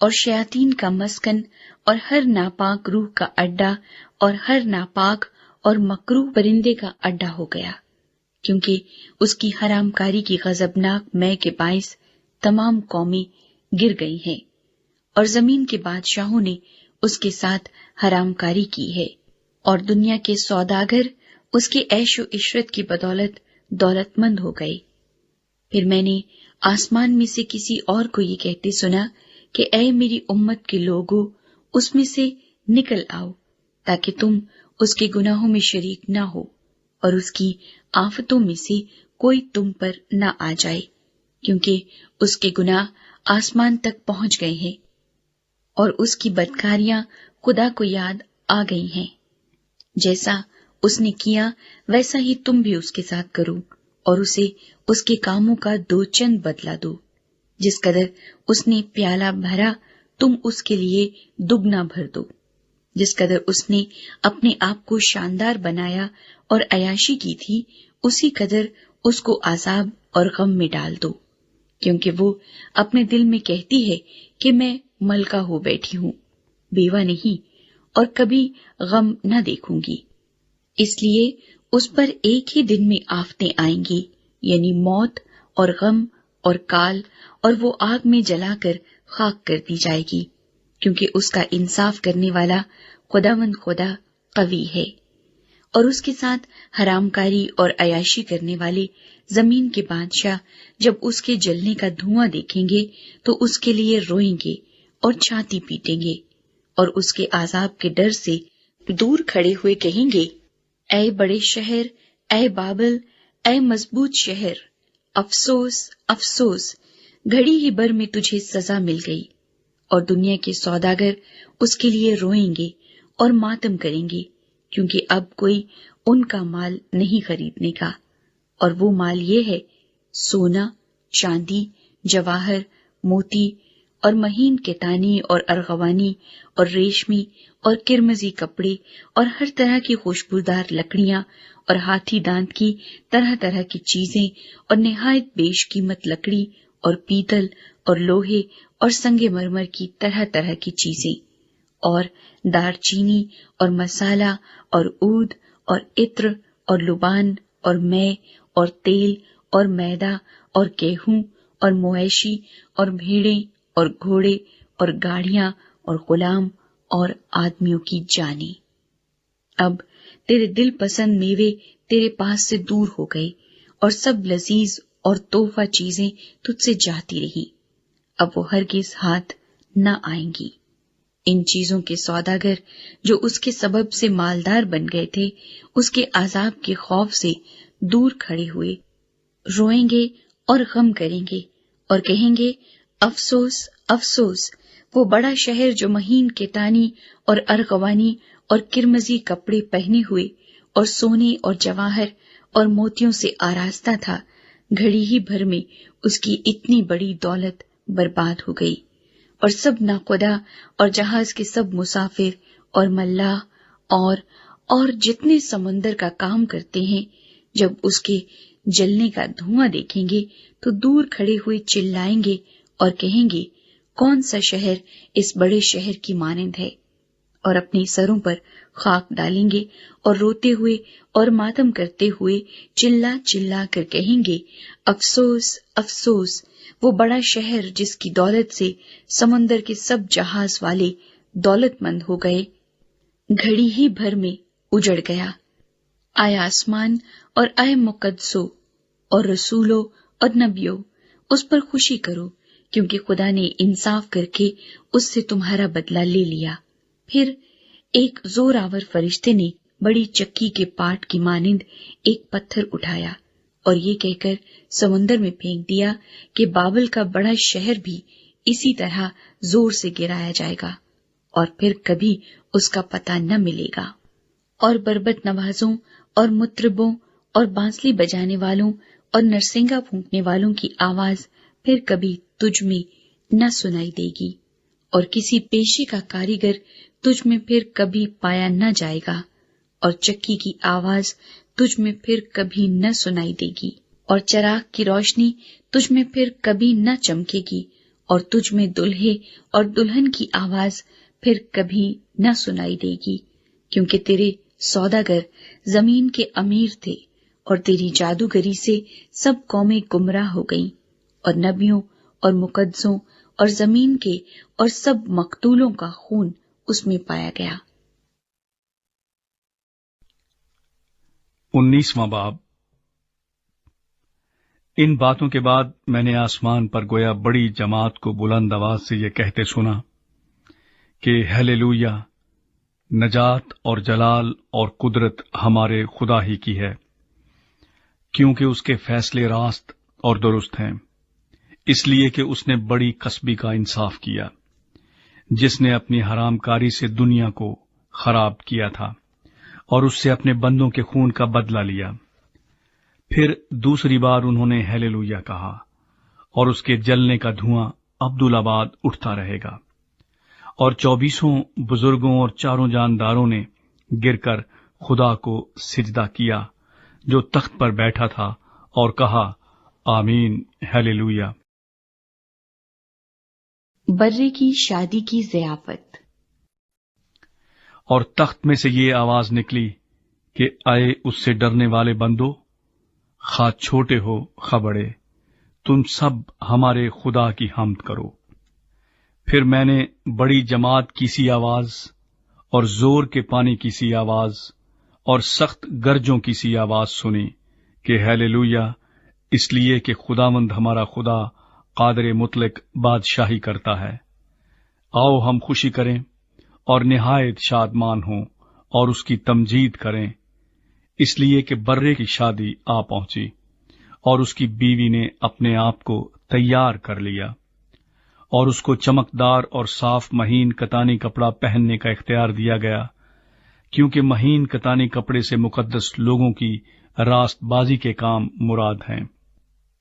اور شیاطین کا مسکن اور ہر ناپاک روح کا اڈا اور ہر ناپاک اور مکروہ پرندے کا اڈا ہو گیا، کیونکہ اس کی حرام کاری کی غضبناک مے کے باعث تمام قومیں گر گئی ہیں، اور زمین کے بادشاہوں نے اس کے ساتھ حرام کاری کی ہے، اور دنیا کے سوداگر اس کے عیش و عشرت کی بدولت دولت مند ہو گئے۔ پھر میں نے آسمان میں سے کسی اور کو یہ کہتے سنا کہ اے میری امت کے لوگو، اس میں سے نکل آؤ تاکہ تم اس کے گناہوں میں شریک نہ ہو، اور اس کی آفتوں میں سے کوئی تم پر نہ آ جائے، کیونکہ اس کے گناہ آسمان تک پہنچ گئے ہیں، اور اس کی بدکاریاں خدا کو یاد آ گئی ہیں۔ جیسا اس نے کیا ویسا ہی تم بھی اس کے ساتھ کرو، اور اسے اس کے کاموں کا 2 چند بدلہ دو۔ جس قدر اس نے پیالہ بھرا تم اس کے لیے دگنا بھر دو، جس قدر اس نے اپنے آپ کو شاندار بنایا اور عیاشی کی تھی، اسی قدر اس کو عذاب اور غم میں ڈال دو، کیونکہ وہ اپنے دل میں کہتی ہے کہ میں ملکہ ہو بیٹھی ہوں، بیوہ نہیں، اور کبھی غم نہ دیکھوں گی۔ اس لیے اس پر ایک ہی دن میں آفتیں آئیں گی، یعنی موت اور غم اور کال، اور وہ آگ میں جلا کر خاک کر دی جائے گی، کیونکہ اس کا انصاف کرنے والا خداوند خدا قوی ہے۔ اور اس کے ساتھ حرام کاری اور عیاشی کرنے والے زمین کے بادشاہ جب اس کے جلنے کا دھواں دیکھیں گے تو اس کے لیے روئیں گے اور چھاتی پیٹیں گے، اور اس کے عذاب کے ڈر سے دور کھڑے ہوئے کہیں گے، اے بڑے شہر، اے بابل، اے مضبوط شہر، افسوس افسوس، گھڑی ہی بھر میں تجھے سزا مل گئی۔ اور دنیا کے سوداگر اس کے لیے روئیں گے اور ماتم کریں گے، کیونکہ اب کوئی ان کا مال نہیں خریدنے کا، اور وہ مال یہ ہے، سونا، چاندی، جواہر، موتی اور مہین کتانی اور ارغوانی اور ریشمی اور کرمزی کپڑے اور ہر طرح کی خوشبودار لکڑیاں اور ہاتھی دانت کی طرح طرح کی چیزیں اور نہایت بیش قیمت لکڑی اور پیتل اور لوہے اور سنگ مرمر کی طرح طرح کی چیزیں، اور دار چینی اور مسالہ اور عود اور عطر اور لبان اور مے اور تیل اور میدا اور گیہوں اور مویشی اور بھیڑیں اور گھوڑے اور گاڑیاں اور غلام اور آدمیوں کی جانیں۔ اب تیرے دل پسند میوے تیرے پاس سے دور ہو گئے، اور سب لذیذ اور تحفہ چیزیں تجھ سے جاتی رہی، اب وہ ہرگز ہاتھ نہ آئیں گی۔ ان چیزوں کے سوداگر جو اس کے سبب سے مالدار بن گئے تھے، اس کے عذاب کے خوف سے دور کھڑے ہوئے روئیں گے اور غم کریں گے، اور کہیں گے، افسوس افسوس، وہ بڑا شہر جو مہین کتانی اور ارغوانی اور کرمزی کپڑے پہنے ہوئے اور سونے اور جواہر اور موتیوں سے آراستہ تھا، گھڑی ہی بھر میں اس کی اتنی بڑی دولت برباد ہو گئی، اور سب ناخدا اور جہاز کے سب مسافر اور ملاح اور جتنے سمندر کا کام کرتے ہیں، جب اس کے جلنے کا دھواں دیکھیں گے تو دور کھڑے ہوئے چلائیں گے اور کہیں گے، کون سا شہر اس بڑے شہر کی مانند ہے، اور اپنے سروں پر خاک ڈالیں گے اور روتے ہوئے اور ماتم کرتے ہوئے چلا چلا کر کہیں گے، افسوس افسوس، وہ بڑا شہر جس کی دولت سے سمندر کے سب جہاز والے دولت مند ہو گئے، گھڑی ہی بھر میں اجڑ گیا۔ آئے آسمان اور آئے مقدسو اور رسولو اور نبیو، اس پر خوشی کرو، کیونکہ خدا نے انصاف کر کے اس سے تمہارا بدلہ لے لیا۔ پھر एक जोरावर फरिश्ते ने बड़ी चक्की के पाट की मानिंद एक पत्थर उठाया और ये कहकर समुन्दर में फेंक दिया कि बाबल का बड़ा शहर भी इसी तरह जोर से गिराया जाएगा और फिर कभी उसका पता न मिलेगा। और बरबत नवाजों और मुतरबों और बांसुरी बजाने वालों और नरसिंगा फूंकने वालों की आवाज फिर कभी तुझ में न सुनाई देगी और किसी पेशे का कारीगर तुझ में फिर कभी पाया न जाएगा और चक्की की आवाज तुझ में फिर कभी न सुनाई देगी और चराग की रोशनी तुझ में फिर कभी न चमकेगी और तुझ में दुल्हे और दुल्हन की आवाज फिर कभी न सुनाई देगी, क्योंकि तेरे सौदागर जमीन के अमीर थे और तेरी जादूगरी से सब कौमें गुमराह हो गईं और नबियों और मुकद्दसों और जमीन के और सब मकतूलों का खून उसमें पाया गया। 19वां बाब। इन बातों के बाद मैंने आसमान पर गोया बड़ी जमात को बुलंद आवाज से ये कहते सुना कि हालेलुया, नजात और जलाल और कुदरत हमारे खुदा ही की है, क्योंकि उसके फैसले रास्त और दुरुस्त हैं, इसलिए कि उसने बड़ी कसबी का इंसाफ किया, जिसने अपनी हरामकारी से दुनिया को खराब किया था और उससे अपने बंदों के खून का बदला लिया। फिर दूसरी बार उन्होंने हालेलुया कहा और उसके जलने का धुआं अब्दुलाबाद उठता रहेगा। और 24 बुजुर्गों और 4 जानदारों ने गिरकर खुदा को सिजदा किया जो तख्त पर बैठा था और कहा, आमीन, हालेलुया। बर्रे की शादी की ज़ियाफत। और तख्त में से ये आवाज निकली कि आए उससे डरने वाले बंदो, खा छोटे हो खा बड़े, तुम सब हमारे खुदा की हम्द करो। फिर मैंने बड़ी जमात की सी आवाज और जोर के पानी की सी आवाज और सख्त गरजों की सी आवाज सुनी कि हालेलुया, इसलिए कि खुदावंद हमारा खुदा कादर मुतलक बादशाही करता है। आओ हम खुशी करें और निहायत शादमान हों और उसकी तमजीद करें, इसलिए कि बर्रे की शादी आ पहुंची और उसकी बीवी ने अपने आप को तैयार कर लिया और उसको चमकदार और साफ महीन कतानी कपड़ा पहनने का इख्तियार दिया गया, क्योंकि महीन कतानी कपड़े से मुकद्दस लोगों की रास्तबाजी के काम मुराद हैं।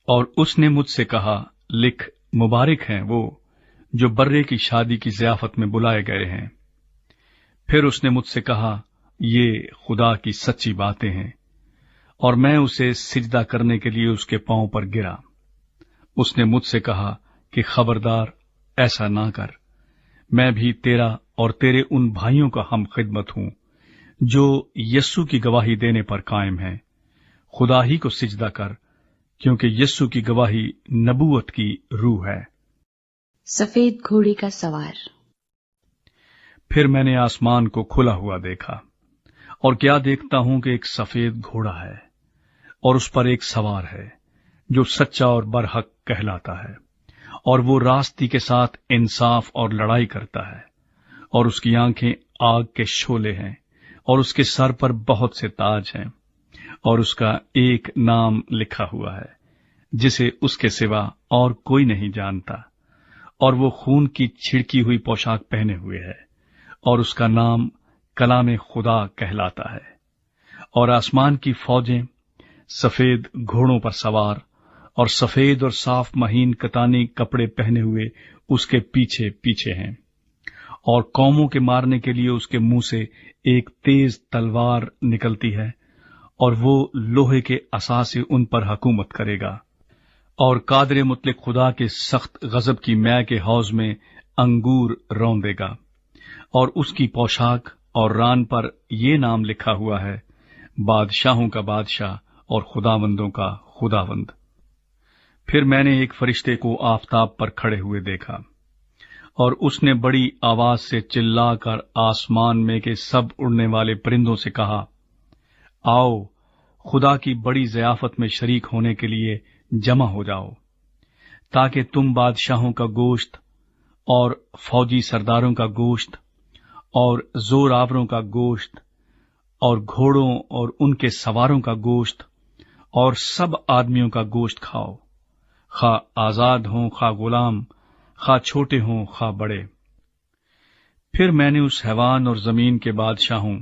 और उसने मुझसे कहा, लिख, मुबारक हैं वो जो बर्रे की शादी की ज़ियाफत में बुलाए गए हैं। फिर उसने मुझसे कहा, ये खुदा की सच्ची बातें हैं, और मैं उसे सिजदा करने के लिए उसके पांव पर गिरा। उसने मुझसे कहा कि खबरदार, ऐसा ना कर, मैं भी तेरा और तेरे उन भाइयों का हम खिदमत हूं जो यस्सु की गवाही देने पर कायम हैं। खुदा ही को सिजदा कर, क्योंकि यस्सु की गवाही नबूवत की रूह है। सफेद घोड़े का सवार। फिर मैंने आसमान को खुला हुआ देखा, और क्या देखता हूं कि एक सफेद घोड़ा है और उस पर एक सवार है जो सच्चा और बरहक कहलाता है, और वो रास्ती के साथ इंसाफ और लड़ाई करता है, और उसकी आंखें आग के शोले हैं और उसके सर पर बहुत से ताज हैं, और उसका एक नाम लिखा हुआ है जिसे उसके सिवा और कोई नहीं जानता, और वो खून की छिड़की हुई पोशाक पहने हुए है, और उसका नाम कलाम खुदा कहलाता है। और आसमान की फौजें सफेद घोड़ों पर सवार और सफेद और साफ महीन कतानी कपड़े पहने हुए उसके पीछे पीछे हैं, और कौमों के मारने के लिए उसके मुंह से एक तेज तलवार निकलती है, और वो लोहे के असा से उन पर हुकूमत करेगा, और कादर मुतलक खुदा के सख्त गजब की मै के हौज में अंगूर रौंदेगा। और उसकी पोशाक और रान पर ये नाम लिखा हुआ है, बादशाहों का बादशाह और खुदावंदों का खुदावंद। फिर मैंने एक फरिश्ते को आफताब पर खड़े हुए देखा, और उसने बड़ी आवाज से चिल्लाकर आसमान में के सब उड़ने वाले परिंदों से कहा, आओ खुदा की बड़ी ज़ियाफत में शरीक होने के लिए जमा हो जाओ, ताकि तुम बादशाहों का गोश्त और फौजी सरदारों का गोश्त اور زور آوروں کا گوشت اور گھوڑوں اور ان کے سواروں کا گوشت اور سب آدمیوں کا گوشت کھاؤ، خواہ آزاد ہوں خواہ غلام، خواہ چھوٹے ہوں خواہ بڑے۔ پھر میں نے اس حیوان اور زمین کے بادشاہوں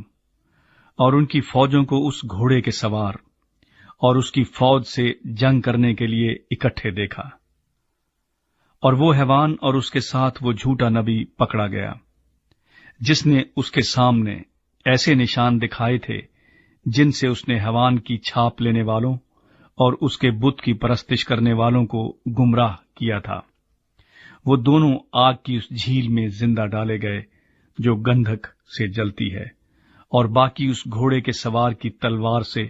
اور ان کی فوجوں کو اس گھوڑے کے سوار اور اس کی فوج سے جنگ کرنے کے لیے اکٹھے دیکھا، اور وہ حیوان اور اس کے ساتھ وہ جھوٹا نبی پکڑا گیا، جس نے اس کے سامنے ایسے نشان دکھائے تھے جن سے اس نے حیوان کی چھاپ لینے والوں اور اس کے بت کی پرستش کرنے والوں کو گمراہ کیا تھا۔ وہ دونوں آگ کی اس جھیل میں زندہ ڈالے گئے جو گندھک سے جلتی ہے، اور باقی اس گھوڑے کے سوار کی تلوار سے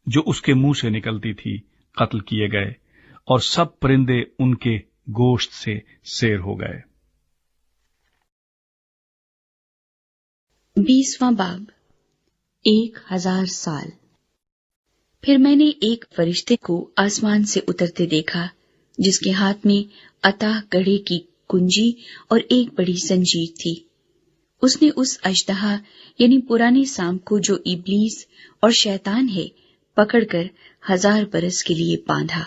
جو اس کے منہ سے نکلتی تھی قتل کیے گئے، اور سب پرندے ان کے گوشت سے سیر ہو گئے۔ 20واں باب 1000 سال۔ پھر میں نے ایک فرشتے کو آسمان سے اترتے دیکھا، جس کے ہاتھ میں عطا گڑھے کی کنجی اور ایک بڑی زنجیر تھی۔ اس نے اس اژدہا یعنی پرانے سام کو جو ابلیس اور شیطان ہے پکڑ کر 1000 برس کے لیے باندھا،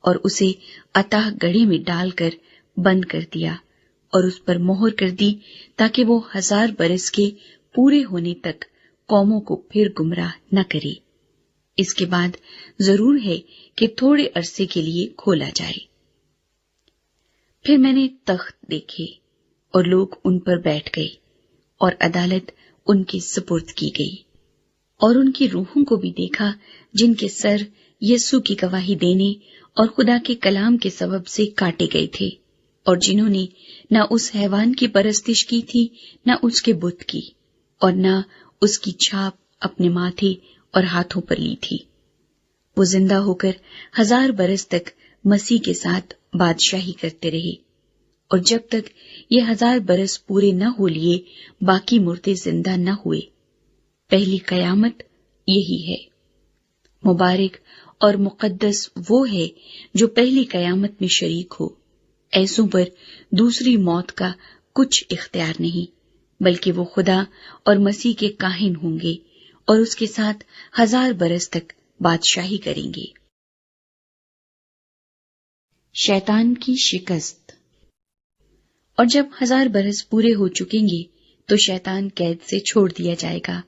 اور اسے عطا گڑھے میں ڈال کر بند کر دیا، اور اس پر مہر کر دی تاکہ وہ 1000 برس کے پورے ہونے تک قوموں کو پھر گمراہ نہ کرے۔ اس کے بعد ضرور ہے کہ تھوڑے عرصے کے لیے کھولا جائے۔ پھر میں نے تخت دیکھے اور لوگ ان پر بیٹھ گئے، اور عدالت ان کے سپرد کی گئی، اور ان کی روحوں کو بھی دیکھا جن کے سر یسوع کی گواہی دینے اور خدا کے کلام کے سبب سے کاٹے گئے تھے، اور جنہوں نے نہ اس حیوان کی پرستش کی تھی نہ اس کے بت کی، اور نہ اس کی چھاپ اپنے ماتھے اور ہاتھوں پر لی تھی۔ وہ زندہ ہو کر 1000 برس تک مسیح کے ساتھ بادشاہی کرتے رہے، اور جب تک یہ 1000 برس پورے نہ ہو لیے باقی مردے زندہ نہ ہوئے۔ پہلی قیامت یہی ہے۔ مبارک اور مقدس وہ ہے جو پہلی قیامت میں شریک ہو۔ ایسوں پر دوسری موت کا کچھ اختیار نہیں، بلکہ وہ خدا اور مسیح کے کاہن ہوں گے اور اس کے ساتھ 1000 برس تک بادشاہی کریں گے۔ شیطان کی شکست۔ اور جب 1000 برس پورے ہو چکیں گے تو شیطان قید سے چھوڑ دیا جائے گا،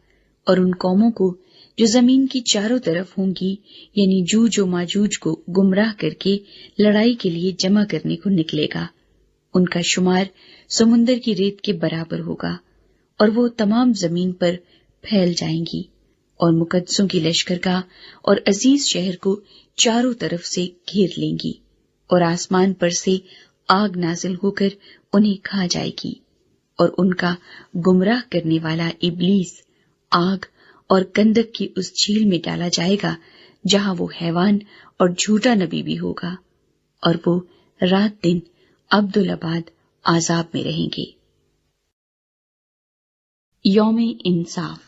اور ان قوموں کو جو زمین کی چاروں طرف ہوں گی یعنی جوج و ماجوج کو گمراہ کر کے لڑائی کے لیے جمع کرنے کو نکلے گا۔ ان کا شمار سمندر کی ریت کے برابر ہوگا، اور وہ تمام زمین پر پھیل جائیں گی، اور مقدسوں کی لشکرگاہ اور عزیز شہر کو چاروں طرف سے گھیر لیں گی، اور آسمان پر سے آگ نازل ہو کر انہیں کھا جائے گی، اور ان کا گمراہ کرنے والا ابلیس آگ اور گندک کی اس جھیل میں ڈالا جائے گا جہاں وہ حیوان اور جھوٹا نبی بھی ہوگا، اور وہ رات دن ابدالآباد عذاب میں رہیں گے۔ یوم انصاف۔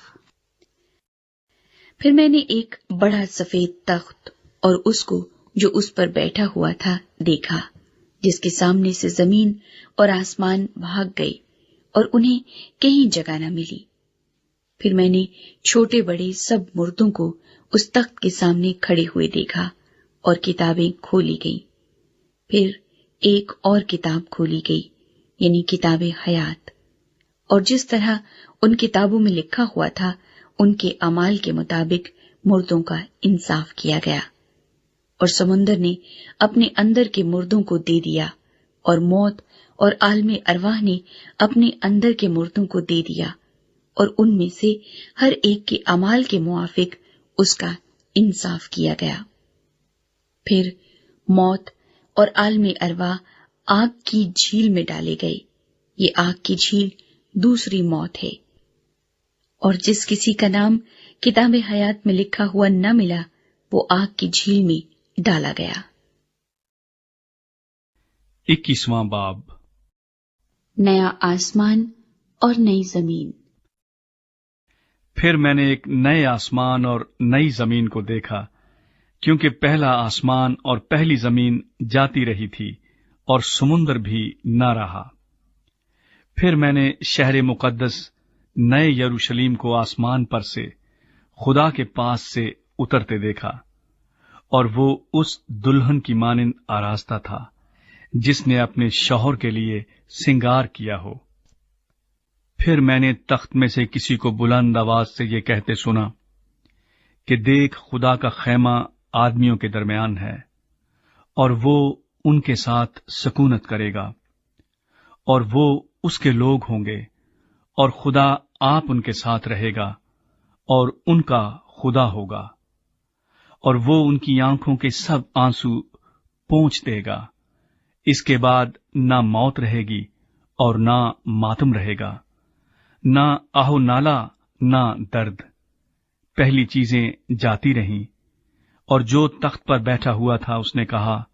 پھر میں نے ایک بڑا سفید تخت اور اس کو جو اس پر بیٹھا ہوا تھا دیکھا، جس کے سامنے سے زمین اور آسمان بھاگ گئے اور انہیں کہیں جگہ نہ ملی۔ پھر میں نے چھوٹے بڑے سب مردوں کو اس تخت کے سامنے کھڑے ہوئے دیکھا، اور کتابیں کھولی گئیں۔ پھر ایک اور کتاب کھولی گئی، یعنی کتاب حیات، اور جس طرح ان کتابوں میں لکھا ہوا تھا ان کے اعمال کے مطابق مردوں کا انصاف کیا گیا۔ اور سمندر نے اپنے اندر کے مردوں کو دے دیا، اور موت اور عالم ارواح نے اپنے اندر کے مردوں کو دے دیا، اور ان میں سے ہر ایک کے اعمال کے موافق اس کا انصاف کیا گیا۔ پھر موت اور عالم ارواح آگ کی جھیل میں ڈالے گئے۔ یہ آگ کی جھیل دوسری موت ہے، اور جس کسی کا نام کتاب حیات میں لکھا ہوا نہ ملا وہ آگ کی جھیل میں ڈالا گیا۔ 21واں باب۔ نیا آسمان اور نئی زمین۔ پھر میں نے ایک نئے آسمان اور نئی زمین کو دیکھا، کیونکہ پہلا آسمان اور پہلی زمین جاتی رہی تھی اور سمندر بھی نہ رہا۔ پھر میں نے شہر مقدس نئے यरूशलेम को आसमान पर से खुदा के पास से उतरते देखा, और वो उस दुल्हन की मानिंद आरास्ता था जिसने अपने शौहर के लिए सिंगार किया हो। फिर मैंने तख्त में से किसी को बुलंद आवाज से ये कहते सुना कि देख, खुदा का खैमा आदमियों के दरमियान है, और वो उनके साथ सकूनत करेगा, और वो उसके लोग होंगे, और खुदा आप उनके साथ रहेगा, और उनका खुदा होगा, और वो उनकी आंखों के सब आंसू पोंछ देगा। इसके बाद ना मौत रहेगी और ना मातम रहेगा, ना आहो नाला, ना दर्द। पहली चीजें जाती रहीं। और जो तख्त पर बैठा हुआ था उसने कहा,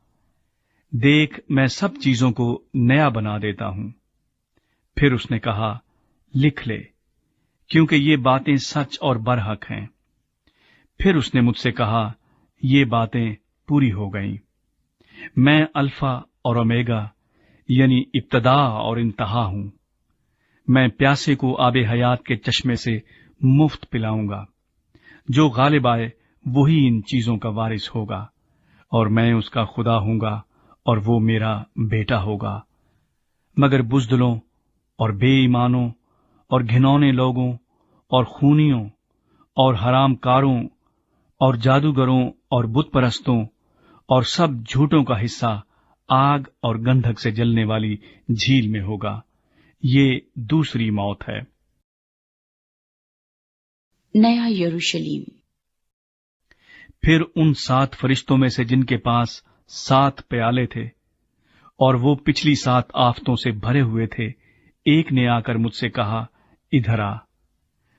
देख, मैं सब चीजों को नया बना देता हूं। फिर उसने कहा, लिख ले, क्योंकि ये बातें सच और बरहक हैं। फिर उसने मुझसे कहा, ये बातें पूरी हो गईं। मैं अल्फा और ओमेगा यानी इब्तदा और इंतहा हूं। मैं प्यासे को आबे हयात के चश्मे से मुफ्त पिलाऊंगा। जो गालिब आए वही इन चीजों का वारिस होगा, और मैं उसका खुदा हूंगा और वो मेरा बेटा होगा। मगर बुज़दिलों और बेईमानों और घिनौने लोगों और खूनियों और हरामकारों और जादूगरों और बुत परस्तों और सब झूठों का हिस्सा आग और गंधक से जलने वाली झील में होगा। ये दूसरी मौत है। नया यरूशलेम। फिर उन 7 फरिश्तों में से जिनके पास 7 प्याले थे और वो पिछली 7 आफतों से भरे हुए थे, एक ने आकर मुझसे कहा, इधर आ,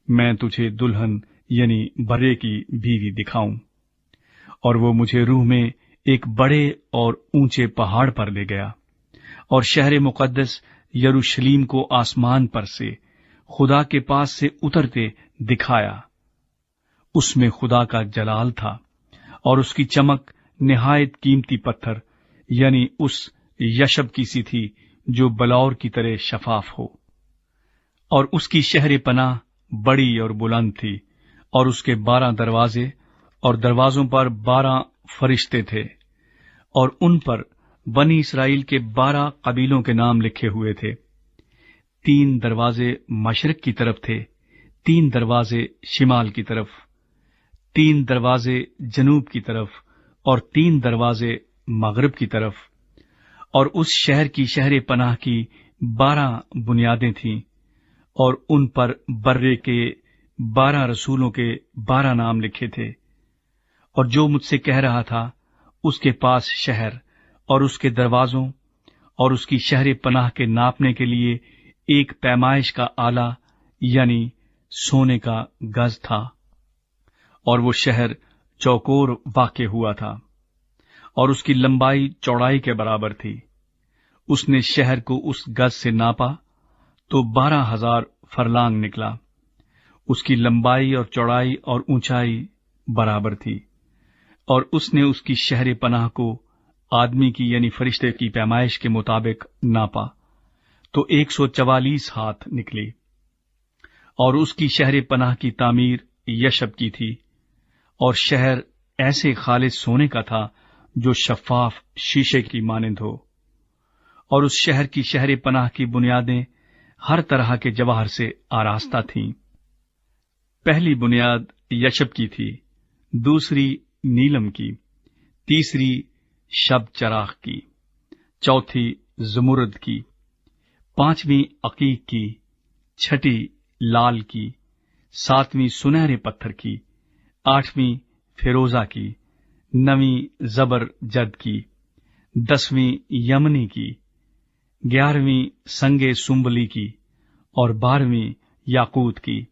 मैं तुझे दुल्हन यानी बर्रे की बीवी दिखाऊं। और वो मुझे रूह में एक बड़े और ऊंचे पहाड़ पर ले गया, और शहर मुकद्दस यरूशलेम को आसमान पर से खुदा के पास से उतरते दिखाया। उसमें खुदा का जलाल था, और उसकी चमक निहायत कीमती पत्थर यानी उस यशब की सी थी जो बलौर की तरह शफाफ हो। और उसकी शहर पनाह बड़ी और बुलंद थी, और उसके 12 दरवाजे, और दरवाजों पर 12 फरिश्ते थे, और उन पर बनी इसराइल के 12 कबीलों के नाम लिखे हुए थे। 3 दरवाजे मशरिक की तरफ थे, 3 दरवाजे शिमाल की तरफ, 3 दरवाजे जनूब की तरफ, और 3 दरवाजे मगरिब की तरफ। और उस शहर की शहर पनाह की 12 बुनियादें थीं, और उन पर बर्रे के 12 रसूलों के 12 नाम लिखे थे। और जो मुझसे कह रहा था, उसके पास शहर और उसके दरवाजों और उसकी शहर पनाह के नापने के लिए एक पैमाइश का आला यानी सोने का गज था, और वो शहर चौकोर वाक़े हुआ था, और उसकी लंबाई चौड़ाई के बराबर थी। उसने शहर को उस गज से नापा तो 12,000 फरलांग निकला। उसकी लंबाई और चौड़ाई और ऊंचाई बराबर थी। और उसने उसकी शहर पनाह को आदमी की यानी फरिश्ते की पैमाइश के मुताबिक नापा तो 144 हाथ निकली। और उसकी शहर पनाह की तामीर यशब की थी, और शहर ऐसे खालिस सोने का था जो शफाफ शीशे की मानिंद हो। और उस शहर की शहर पनाह की बुनियादें हर तरह के जवाहर से आरास्ता थीं। पहली बुनियाद यशब की थी, दूसरी नीलम की, तीसरी शब चराग की, चौथी जमुरद की, 5वीं अकीक की, 6ठी लाल की, 7वीं सुनहरे पत्थर की, 8वीं फिरोजा की, 9वीं जबर जद की, 10वीं यमनी की, 11वीं संगे सुम्बली की, और 12वीं याकूत की।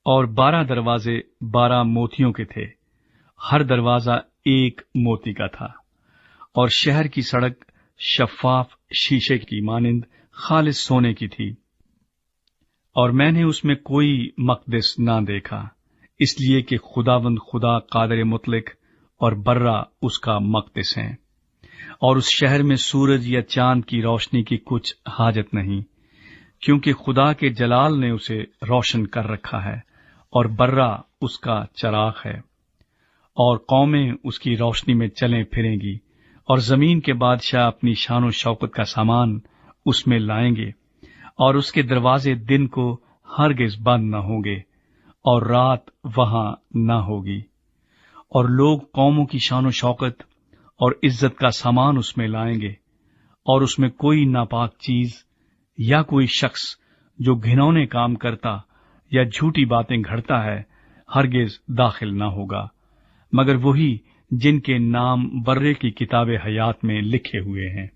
और 12 दरवाजे 12 मोतियों के थे, हर दरवाजा एक मोती का था। और शहर की सड़क शफाफ शीशे की मानिंद खालिस सोने की थी। और मैंने उसमें कोई मकदस ना देखा, इसलिए कि खुदावंद खुदा कादर मुतलक और बर्रा उसका मकदस हैं। और उस शहर में सूरज या चांद की रोशनी की कुछ हाजत नहीं, क्योंकि खुदा के जलाल ने उसे रोशन कर रखा है और बर्रा उसका चराग है, और कौमें उसकी रोशनी में चलें फिरेंगी, और जमीन के बादशाह अपनी शान शौकत का सामान उसमें लाएंगे, और उसके दरवाजे दिन को हरगिज बंद न होंगे और रात वहां न होगी, और लोग कौमों की शान शौकत और इज्जत का सामान उसमें लाएंगे, और उसमें कोई नापाक चीज या कोई शख्स जो घिनौने काम करता या झूठी बातें घड़ता है हरगिज दाखिल न होगा, मगर वही जिनके नाम बर्रे की किताब हयात में लिखे हुए हैं।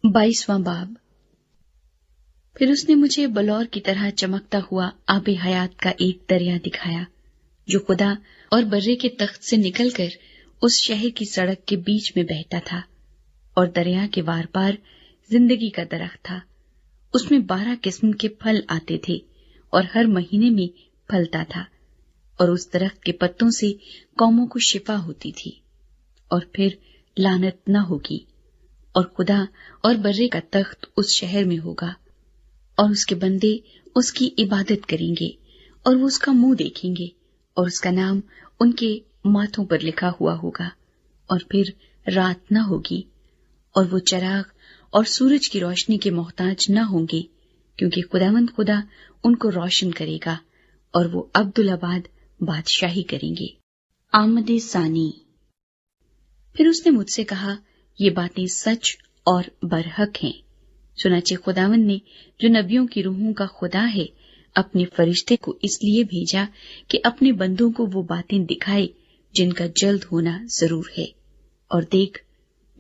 22वां बाब। फिर उसने मुझे बलौर की तरह चमकता हुआ आबे हयात का एक दरिया दिखाया, जो खुदा और बर्रे के तख्त से निकलकर उस शहर की सड़क के बीच में बहता था, और दरिया के वार पार जिंदगी का दरख्त था। उसमें 12 किस्म के फल आते थे और हर महीने में फलता था, और उस दरख्त के पत्तों से कौमों को शिफा होती थी, और फिर लानत न होगी, और खुदा और बर्रे का तख्त उस शहर में होगा, और उसके बंदे उसकी इबादत करेंगे, और वो उसका मुंह देखेंगे, और उसका नाम उनके माथों पर लिखा हुआ होगा, और फिर रात न होगी, और वो चराग और सूरज की रोशनी के मोहताज न होंगे, क्योंकि खुदावंद खुदा उनको रोशन करेगा, और वो अब्दुल-आबाद बादशाही करेंगे। आमदे सानी। फिर उसने मुझसे कहा, ये बातें सच और बरहक हैं। सुनाचे खुदावंद ने, जो नबियों की रूहों का खुदा है, अपने फरिश्ते को इसलिए भेजा कि अपने बंदों को वो बातें दिखाए जिनका जल्द होना जरूर है। और देख,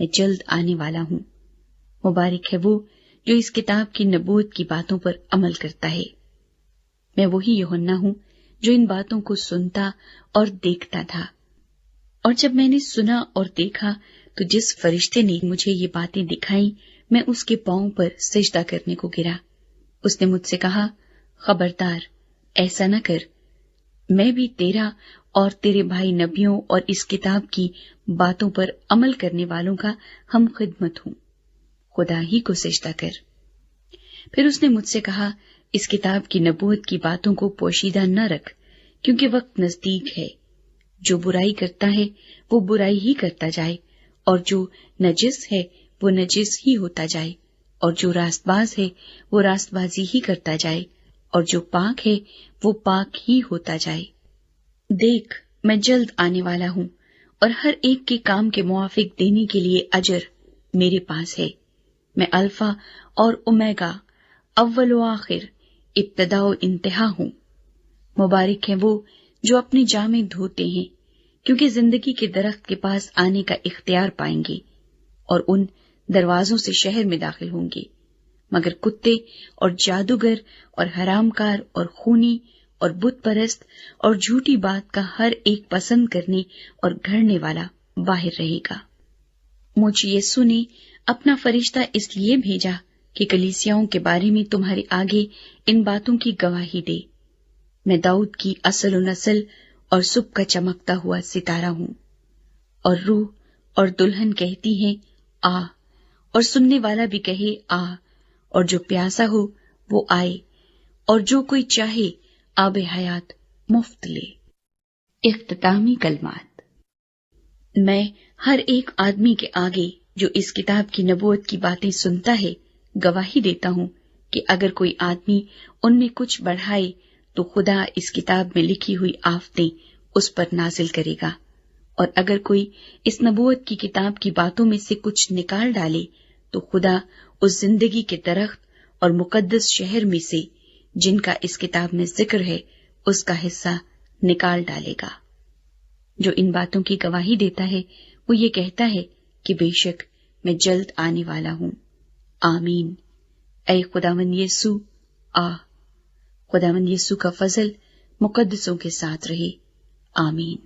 मैं जल्द आने वाला हूँ। मुबारक है वो जो इस किताब की नबूवत की बातों पर अमल करता है। मैं वही यूहन्ना हूँ जो इन बातों को सुनता और देखता था। और जब मैंने सुना और देखा, तो जिस फरिश्ते ने मुझे ये बातें दिखाई, मैं उसके पांव पर सिजदा करने को गिरा। उसने मुझसे कहा, खबरदार, ऐसा न कर। मैं भी तेरा और तेरे भाई नबियों और इस किताब की बातों पर अमल करने वालों का हम खिदमत हूँ। खुदा ही को सिजदा कर। फिर उसने मुझसे कहा, इस किताब की नबूवत की बातों को पोशीदा न रख, क्योंकि वक्त नजदीक है। जो बुराई करता है वो बुराई ही करता जाए, और जो नजिस है वो नजिस ही होता जाए, और जो रास्तबाज है वो रास्तबाजी ही करता जाए, और जो पाक है वो पाक ही होता जाए। देख, मैं जल्द आने वाला हूँ, और हर एक के काम के मुआफिक देने के लिए अजर मेरे पास है। मैं अल्फा और ओमेगा, अव्वल व आखिर, इब्तदा व इंतहा हूँ। मुबारक है वो जो अपने जामे धोते हैं, क्योंकि जिंदगी के दरख्त के पास आने का इख्तियार पाएंगे, और उन दरवाजों से शहर में दाखिल होंगे। मगर कुत्ते और जादूगर और हरामकार और खूनी और बुत परस्त और झूठी बात का हर एक पसंद करने और घड़ने वाला बाहर रहेगा। मुझ यीशु ने अपना फरिश्ता इसलिए भेजा कि कलीसियाओं के बारे में तुम्हारे आगे इन बातों की गवाही दे। मैं दाऊद की असल व नस्ल और सुबह का चमकता हुआ सितारा हूँ। और रूह और दुल्हन कहती हैं, आ, और सुनने वाला भी कहे, आ, और जो प्यासा हो वो आए, और जो कोई चाहे आबे हयात मुफ्त ले। इख्तितामी कलमात। मैं हर एक आदमी के आगे जो इस किताब की नबूवत की बातें सुनता है गवाही देता हूँ कि अगर कोई आदमी उनमें कुछ बढ़ाए तो खुदा इस किताब में लिखी हुई आफतें उस पर नाजिल करेगा, और अगर कोई इस नबूवत की किताब की बातों में से कुछ निकाल डाले तो खुदा उस जिंदगी के दरख्त और मुकद्दस शहर में से जिनका इस किताब में जिक्र है उसका हिस्सा निकाल डालेगा। जो इन बातों की गवाही देता है वो ये कहता है कि बेशक मैं जल्द आने वाला हूँ। आमीन। ऐ खुदावंद यीशु, आ। खुदावंद यीशु का फजल मुकद्दसों के साथ रहे। आमीन।